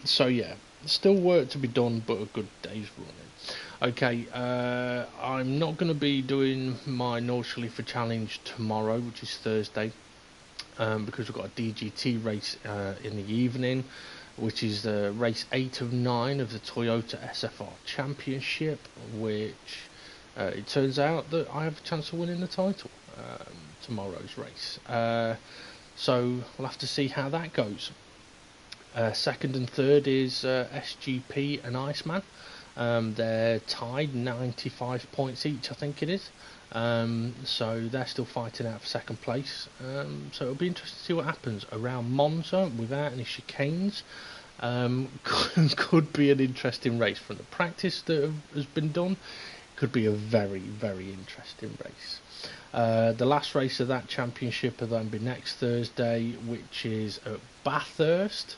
So yeah, still work to be done, but a good day's running. Okay, I'm not going to be doing my Nordschleife challenge tomorrow, which is Thursday. Because we've got a DGT race in the evening, which is the race 8 of 9 of the Toyota SFR Championship, which it turns out that I have a chance of winning the title tomorrow's race. So we'll have to see how that goes. Second and third is SGP and Iceman. They're tied 95 points each, I think it is. So they're still fighting out for second place. So it'll be interesting to see what happens around Monza without any chicanes. Could be an interesting race from the practice that has been done. Could be a very, very interesting race. The last race of that championship will then be next Thursday, which is at Bathurst,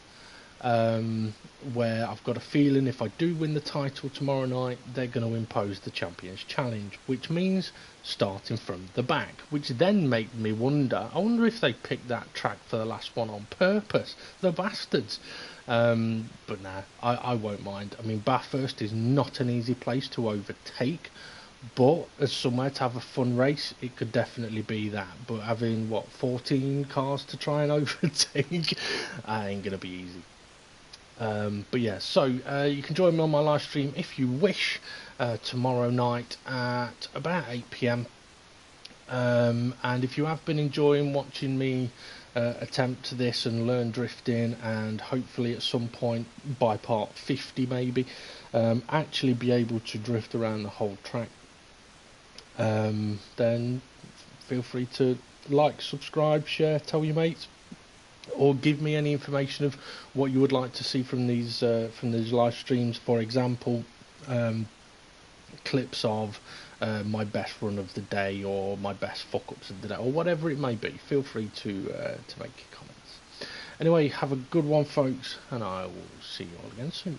where I've got a feeling if I do win the title tomorrow night, they're going to impose the Champions Challenge, which means starting from the back, which then made me wonder, I wonder if they picked that track for the last one on purpose, the bastards. But nah, I won't mind. I mean, Bathurst is not an easy place to overtake, but as somewhere to have a fun race, it could definitely be that. But having, 14 cars to try and overtake, ain't going to be easy. But yeah, so you can join me on my live stream if you wish tomorrow night at about 8 p.m. And if you have been enjoying watching me attempt this and learn drifting, and hopefully at some point by part 50 maybe actually be able to drift around the whole track, then feel free to like, subscribe, share, tell your mates, or give me any information of what you would like to see from these live streams. For example, clips of my best run of the day, or my best fuck-ups of the day, or whatever it may be. Feel free to make your comments. Anyway, have a good one, folks, and I will see you all again soon.